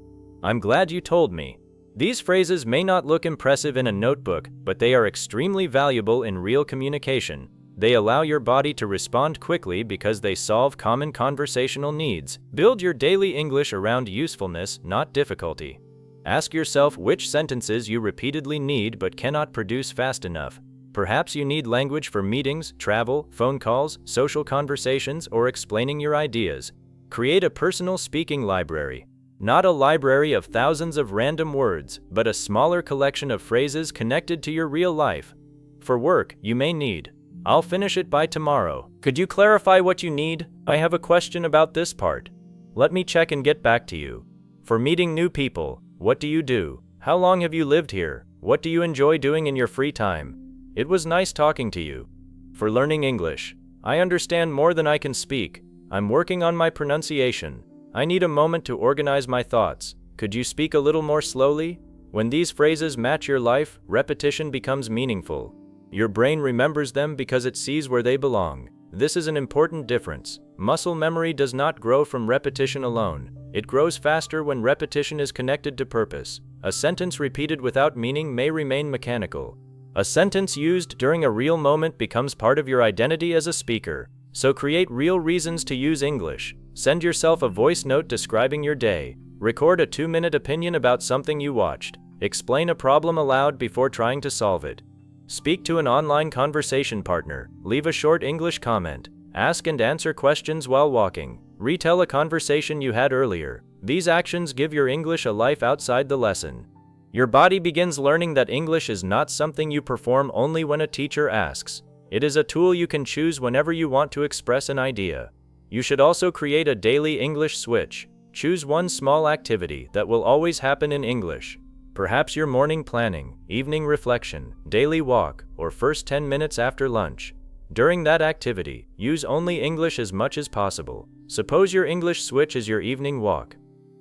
I'm glad you told me. These phrases may not look impressive in a notebook, but they are extremely valuable in real communication. They allow your body to respond quickly because they solve common conversational needs. Build your daily English around usefulness, not difficulty. Ask yourself which sentences you repeatedly need but cannot produce fast enough. Perhaps you need language for meetings, travel, phone calls, social conversations, or explaining your ideas. Create a personal speaking library. Not a library of thousands of random words, but a smaller collection of phrases connected to your real life. For work, you may need, "I'll finish it by tomorrow. Could you clarify what you need? I have a question about this part. Let me check and get back to you." For meeting new people, "What do you do? How long have you lived here? What do you enjoy doing in your free time? It was nice talking to you." For learning English, "I understand more than I can speak. I'm working on my pronunciation. I need a moment to organize my thoughts. Could you speak a little more slowly?" When these phrases match your life, repetition becomes meaningful. Your brain remembers them because it sees where they belong. This is an important difference. Muscle memory does not grow from repetition alone. It grows faster when repetition is connected to purpose. A sentence repeated without meaning may remain mechanical. A sentence used during a real moment becomes part of your identity as a speaker. So create real reasons to use English. Send yourself a voice note describing your day. Record a 2-minute opinion about something you watched. Explain a problem aloud before trying to solve it. Speak to an online conversation partner. Leave a short English comment. Ask and answer questions while walking. Retell a conversation you had earlier. These actions give your English a life outside the lesson. Your body begins learning that English is not something you perform only when a teacher asks. It is a tool you can choose whenever you want to express an idea. You should also create a daily English switch. Choose one small activity that will always happen in English. Perhaps your morning planning, evening reflection, daily walk, or first 10 minutes after lunch. During that activity, use only English as much as possible. Suppose your English switch is your evening walk.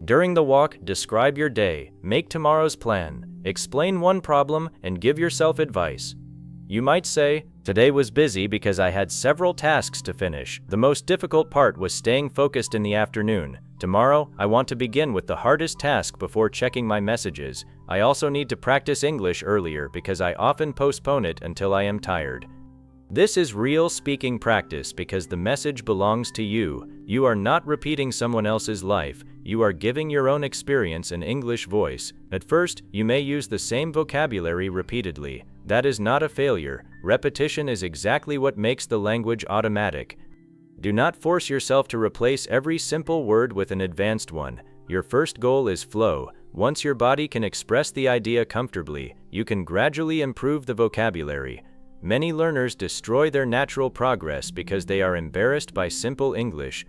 During the walk, describe your day, make tomorrow's plan, explain one problem, and give yourself advice. You might say, "Today was busy because I had several tasks to finish. The most difficult part was staying focused in the afternoon. Tomorrow, I want to begin with the hardest task before checking my messages. I also need to practice English earlier because I often postpone it until I am tired." This is real speaking practice because the message belongs to you. You are not repeating someone else's life. You are giving your own experience an English voice. At first, you may use the same vocabulary repeatedly. That is not a failure. Repetition is exactly what makes the language automatic. Do not force yourself to replace every simple word with an advanced one. Your first goal is flow. Once your body can express the idea comfortably, you can gradually improve the vocabulary. Many learners destroy their natural progress because they are embarrassed by simple English.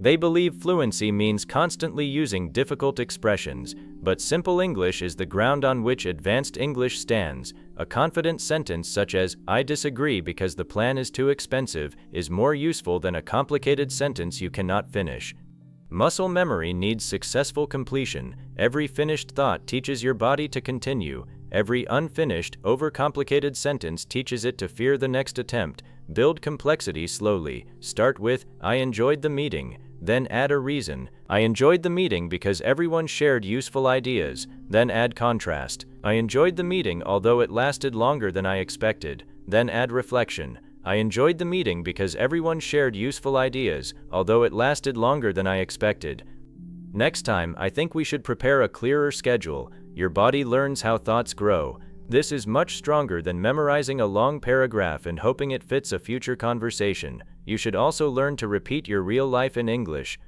They believe fluency means constantly using difficult expressions, but simple English is the ground on which advanced English stands. A confident sentence such as, "I disagree because the plan is too expensive," is more useful than a complicated sentence you cannot finish. Muscle memory needs successful completion. Every finished thought teaches your body to continue. Every unfinished, overcomplicated sentence teaches it to fear the next attempt. Build complexity slowly. Start with, "I enjoyed the meeting." Then add a reason. "I enjoyed the meeting because everyone shared useful ideas." Then add contrast. "I enjoyed the meeting although it lasted longer than I expected." Then add reflection. "I enjoyed the meeting because everyone shared useful ideas, although it lasted longer than I expected." Next time, I think we should prepare a clearer schedule. Your body learns how thoughts grow. This is much stronger than memorizing a long paragraph and hoping it fits a future conversation. You should also learn to repeat your real life in English.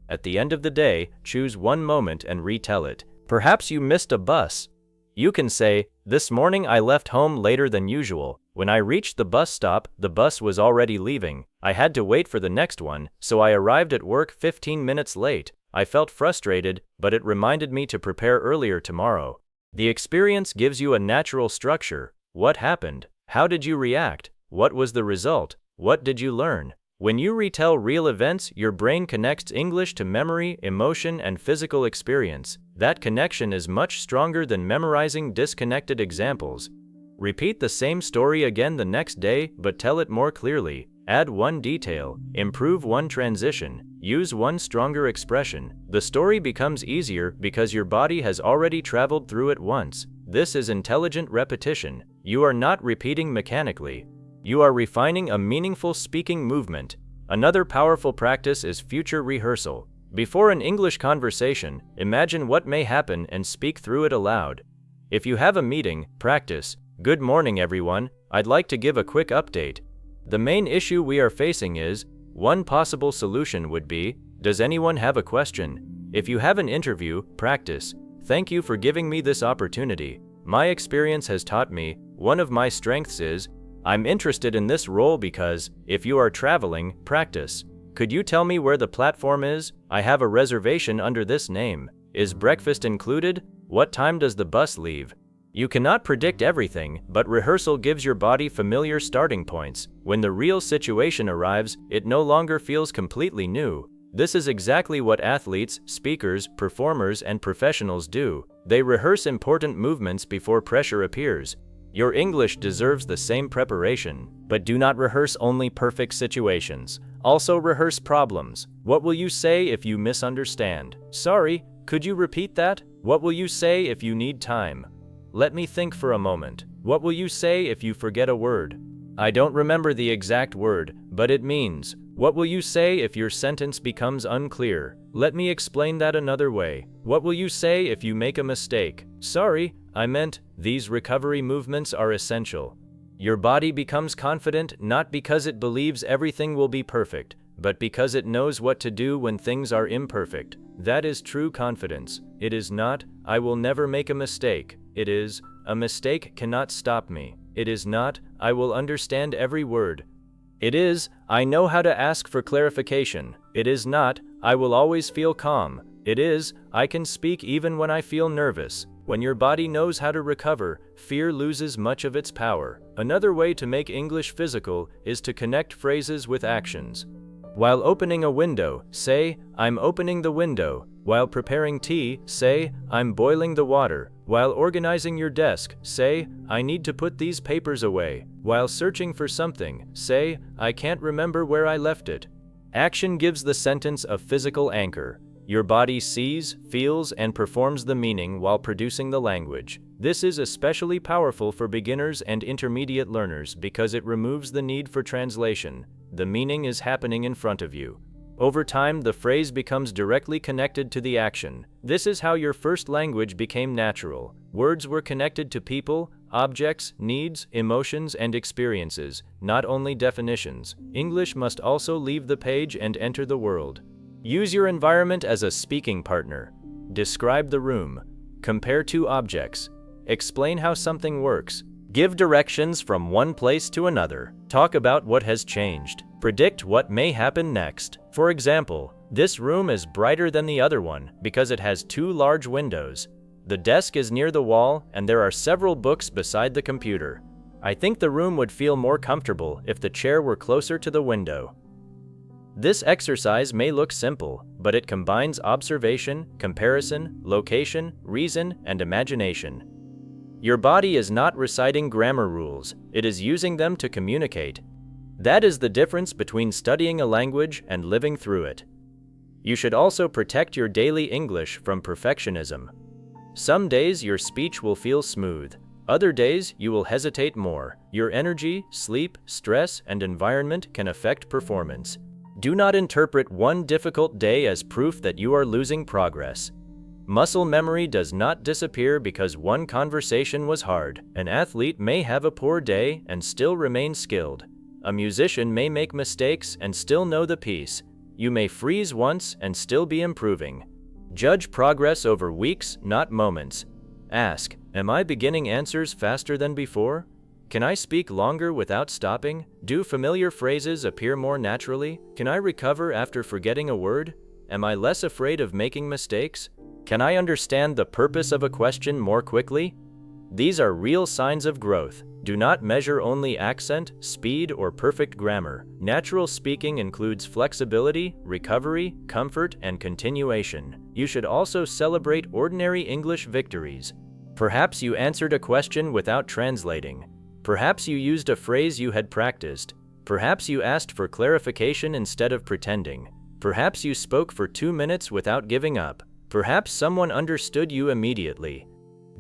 At the end of the day, choose one moment and retell it. Perhaps you missed a bus. You can say, "This morning I left home later than usual. When I reached the bus stop, the bus was already leaving. I had to wait for the next one, so I arrived at work 15 minutes late. I felt frustrated, but it reminded me to prepare earlier tomorrow." The experience gives you a natural structure. What happened? How did you react? What was the result? What did you learn? When you retell real events, your brain connects English to memory, emotion, and physical experience. That connection is much stronger than memorizing disconnected examples. Repeat the same story again the next day, but tell it more clearly. Add one detail. Improve one transition. use one stronger expression. The story becomes easier because your body has already traveled through it once. This is intelligent repetition. You are not repeating mechanically. You are refining a meaningful speaking movement. Another powerful practice is future rehearsal. Before an English conversation, imagine what may happen and speak through it aloud. If you have a meeting, practice, "Good morning, everyone. I'd like to give a quick update. The main issue we are facing is," one possible solution would be, "Does anyone have a question?" If you have an interview, practice, "Thank you for giving me this opportunity. My experience has taught me, one of my strengths is, I'm interested in this role because," if you are traveling, practice, "Could you tell me where the platform is? I have a reservation under this name. Is breakfast included? What time does the bus leave?" You cannot predict everything, but rehearsal gives your body familiar starting points. When the real situation arrives, it no longer feels completely new. This is exactly what athletes, speakers, performers, and professionals do. They rehearse important movements before pressure appears. Your English deserves the same preparation, but do not rehearse only perfect situations. Also rehearse problems. What will you say if you misunderstand? Sorry, could you repeat that? What will you say if you need time? Let me think for a moment. What will you say if you forget a word? I don't remember the exact word, but it means. What will you say if your sentence becomes unclear? Let me explain that another way. What will you say if you make a mistake? Sorry, I meant. These recovery movements are essential. Your body becomes confident not because it believes everything will be perfect, but because it knows what to do when things are imperfect. That is true confidence. It is not, "I will never make a mistake." It is, "A mistake cannot stop me." It is not, "I will understand every word." It is, "I know how to ask for clarification." It is not, "I will always feel calm." It is, "I can speak even when I feel nervous." When your body knows how to recover, fear loses much of its power. Another way to make English physical is to connect phrases with actions. While opening a window, say, "I'm opening the window." While preparing tea, say, "I'm boiling the water." While organizing your desk, say, "I need to put these papers away." While searching for something, say, "I can't remember where I left it." Action gives the sentence a physical anchor. Your body sees, feels, and performs the meaning while producing the language. This is especially powerful for beginners and intermediate learners because it removes the need for translation. The meaning is happening in front of you. Over time, the phrase becomes directly connected to the action. This is how your first language became natural. Words were connected to people, objects, needs, emotions, and experiences, not only definitions. English must also leave the page and enter the world. Use your environment as a speaking partner. Describe the room. Compare two objects. Explain how something works. Give directions from one place to another. Talk about what has changed. Predict what may happen next. For example, this room is brighter than the other one because it has two large windows. The desk is near the wall and there are several books beside the computer. I think the room would feel more comfortable if the chair were closer to the window. This exercise may look simple, but it combines observation, comparison, location, reason, and imagination. Your body is not reciting grammar rules, it is using them to communicate. That is the difference between studying a language and living through it. You should also protect your daily English from perfectionism. Some days your speech will feel smooth. Other days you will hesitate more. Your energy, sleep, stress, and environment can affect performance. Do not interpret one difficult day as proof that you are losing progress. Muscle memory does not disappear because one conversation was hard. An athlete may have a poor day and still remain skilled. A musician may make mistakes and still know the piece. You may freeze once and still be improving. Judge progress over weeks, not moments. Ask, am I beginning answers faster than before? Can I speak longer without stopping? Do familiar phrases appear more naturally? Can I recover after forgetting a word? Am I less afraid of making mistakes? Can I understand the purpose of a question more quickly? These are real signs of growth. Do not measure only accent, speed, or perfect grammar. Natural speaking includes flexibility, recovery, comfort, and continuation. You should also celebrate ordinary English victories. Perhaps you answered a question without translating. Perhaps you used a phrase you had practiced. Perhaps you asked for clarification instead of pretending. Perhaps you spoke for 2 minutes without giving up. Perhaps someone understood you immediately.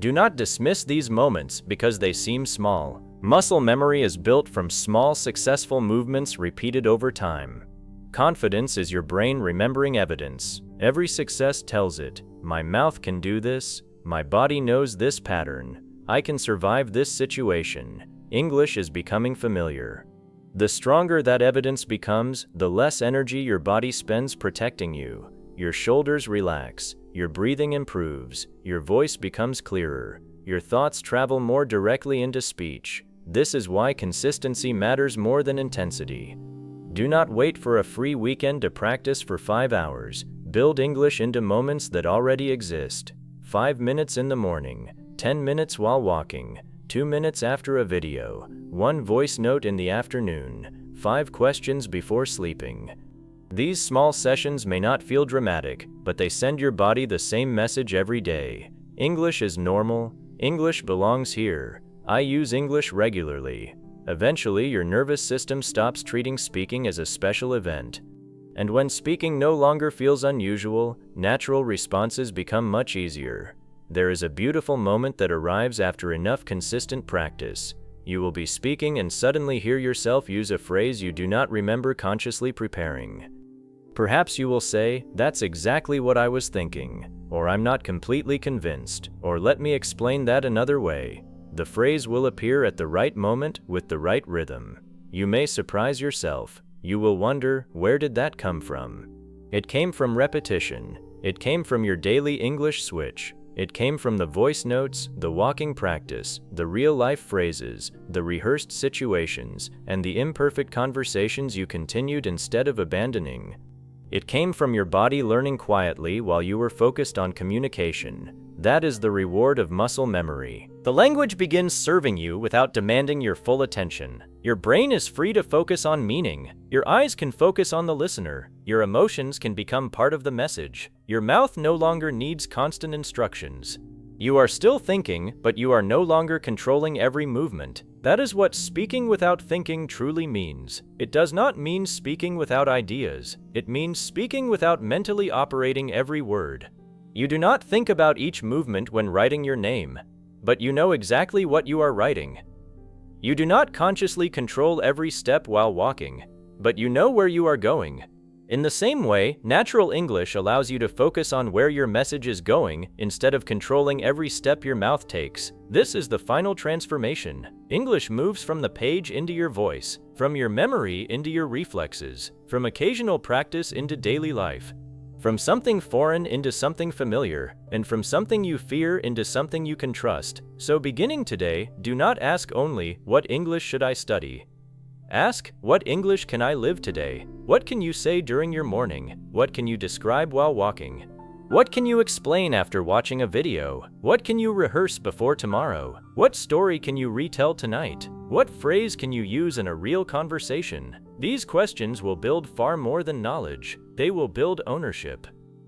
Do not dismiss these moments because they seem small. Muscle memory is built from small, successful movements repeated over time. Confidence is your brain remembering evidence. Every success tells it, my mouth can do this, my body knows this pattern, I can survive this situation. English is becoming familiar. The stronger that evidence becomes, the less energy your body spends protecting you. Your shoulders relax, your breathing improves, your voice becomes clearer, your thoughts travel more directly into speech. This is why consistency matters more than intensity. Do not wait for a free weekend to practice for 5 hours. Build English into moments that already exist. 5 minutes in the morning, 10 minutes while walking, 2 minutes after a video, 1 voice note in the afternoon, 5 questions before sleeping. These small sessions may not feel dramatic, but they send your body the same message every day. English is normal. English belongs here. I use English regularly. Eventually, your nervous system stops treating speaking as a special event. And when speaking no longer feels unusual, natural responses become much easier. There is a beautiful moment that arrives after enough consistent practice. You will be speaking and suddenly hear yourself use a phrase you do not remember consciously preparing. Perhaps you will say, "That's exactly what I was thinking," or "I'm not completely convinced," or "Let me explain that another way." The phrase will appear at the right moment with the right rhythm. You may surprise yourself. You will wonder, where did that come from? It came from repetition. It came from your daily English switch. It came from the voice notes, the walking practice, the real-life phrases, the rehearsed situations, and the imperfect conversations you continued instead of abandoning. It came from your body learning quietly while you were focused on communication. That is the reward of muscle memory. The language begins serving you without demanding your full attention. Your brain is free to focus on meaning. Your eyes can focus on the listener. Your emotions can become part of the message. Your mouth no longer needs constant instructions. You are still thinking, but you are no longer controlling every movement. That is what speaking without thinking truly means. It does not mean speaking without ideas. It means speaking without mentally operating every word. You do not think about each movement when writing your name, but you know exactly what you are writing. You do not consciously control every step while walking, but you know where you are going. In the same way, natural English allows you to focus on where your message is going instead of controlling every step your mouth takes. This is the final transformation. English moves from the page into your voice, from your memory into your reflexes, from occasional practice into daily life, from something foreign into something familiar, and from something you fear into something you can trust. So beginning today, do not ask only, "What English should I study?" Ask, "What English can I live today?" What can you say during your morning? What can you describe while walking? What can you explain after watching a video? What can you rehearse before tomorrow? What story can you retell tonight? What phrase can you use in a real conversation? These questions will build far more than knowledge. They will build ownership.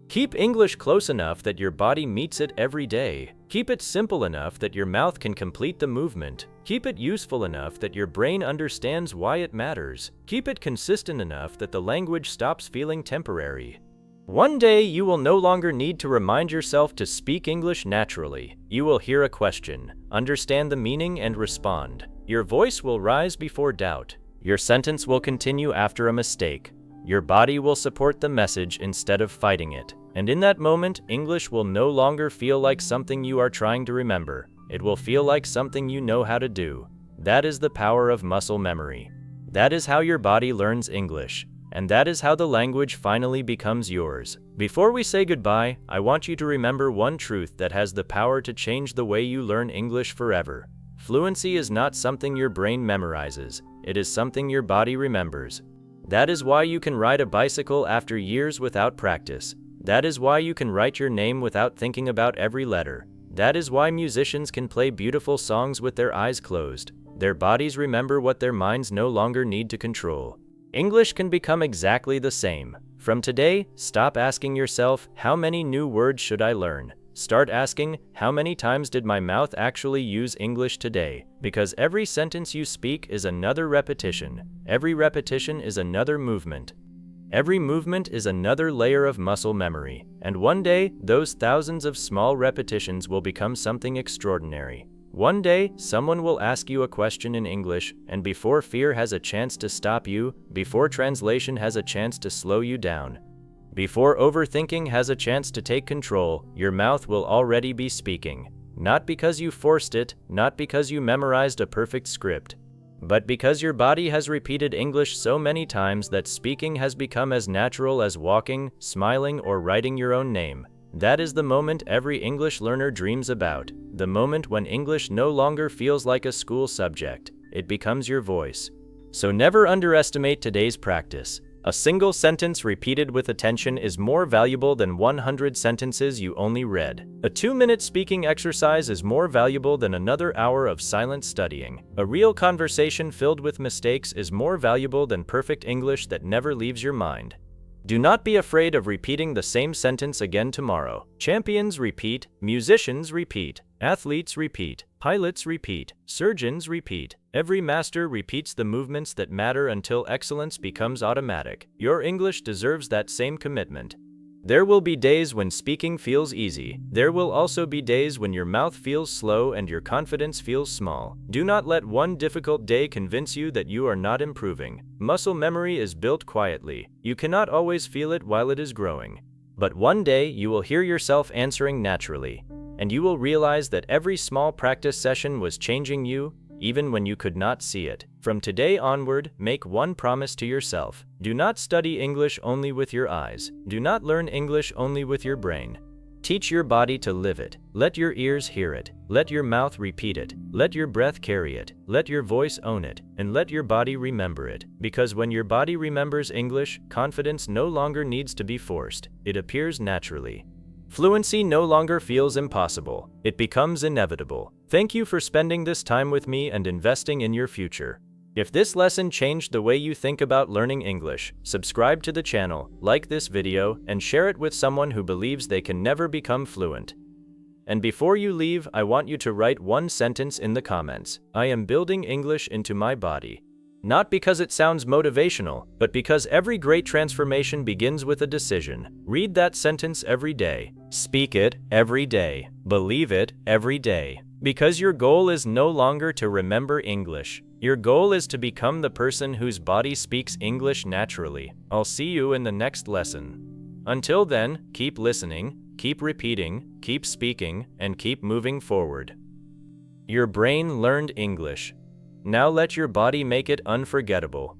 Keep English close enough that your body meets it every day. Keep it simple enough that your mouth can complete the movement. Keep it useful enough that your brain understands why it matters. Keep it consistent enough that the language stops feeling temporary. One day you will no longer need to remind yourself to speak English naturally. You will hear a question, understand the meaning, and respond. Your voice will rise before doubt. Your sentence will continue after a mistake. Your body will support the message instead of fighting it. And in that moment, English will no longer feel like something you are trying to remember. It will feel like something you know how to do. That is the power of muscle memory. That is how your body learns English. And that is how the language finally becomes yours. Before we say goodbye, I want you to remember one truth that has the power to change the way you learn English forever. Fluency is not something your brain memorizes. It is something your body remembers. That is why you can ride a bicycle after years without practice. That is why you can write your name without thinking about every letter. That is why musicians can play beautiful songs with their eyes closed. Their bodies remember what their minds no longer need to control. English can become exactly the same. From today, stop asking yourself, "How many new words should I learn?" Start asking, "How many times did my mouth actually use English today?" Because every sentence you speak is another repetition. Every repetition is another movement. Every movement is another layer of muscle memory, and one day, those thousands of small repetitions will become something extraordinary. One day, someone will ask you a question in English, and before fear has a chance to stop you, before translation has a chance to slow you down, before overthinking has a chance to take control, your mouth will already be speaking. Not because you forced it, not because you memorized a perfect script, but because your body has repeated English so many times that speaking has become as natural as walking, smiling, or writing your own name. That is the moment every English learner dreams about, the moment when English no longer feels like a school subject. It becomes your voice. So never underestimate today's practice. A single sentence repeated with attention is more valuable than 100 sentences you only read. A 2-minute speaking exercise is more valuable than another hour of silent studying. A real conversation filled with mistakes is more valuable than perfect English that never leaves your mind. Do not be afraid of repeating the same sentence again tomorrow. Champions repeat, musicians repeat, athletes repeat, pilots repeat, surgeons repeat. Every master repeats the movements that matter until excellence becomes automatic. Your English deserves that same commitment. There will be days when speaking feels easy. There will also be days when your mouth feels slow and your confidence feels small. Do not let one difficult day convince you that you are not improving. Muscle memory is built quietly. You cannot always feel it while it is growing. But one day you will hear yourself answering naturally, and you will realize that every small practice session was changing you, even when you could not see it. From today onward, make one promise to yourself. Do not study English only with your eyes. Do not learn English only with your brain. Teach your body to live it. Let your ears hear it. Let your mouth repeat it. Let your breath carry it. Let your voice own it. And let your body remember it. Because when your body remembers English, confidence no longer needs to be forced. It appears naturally. Fluency no longer feels impossible. It becomes inevitable. Thank you for spending this time with me and investing in your future. If this lesson changed the way you think about learning English, subscribe to the channel, like this video, and share it with someone who believes they can never become fluent. And before you leave, I want you to write one sentence in the comments. I am building English into my body. Not because it sounds motivational, but because every great transformation begins with a decision. Read that sentence every day. Speak it every day. Believe it every day. Because your goal is no longer to remember English. Your goal is to become the person whose body speaks English naturally. I'll see you in the next lesson. Until then, keep listening, keep repeating, keep speaking, and keep moving forward. Your brain learned English. Now let your body make it unforgettable.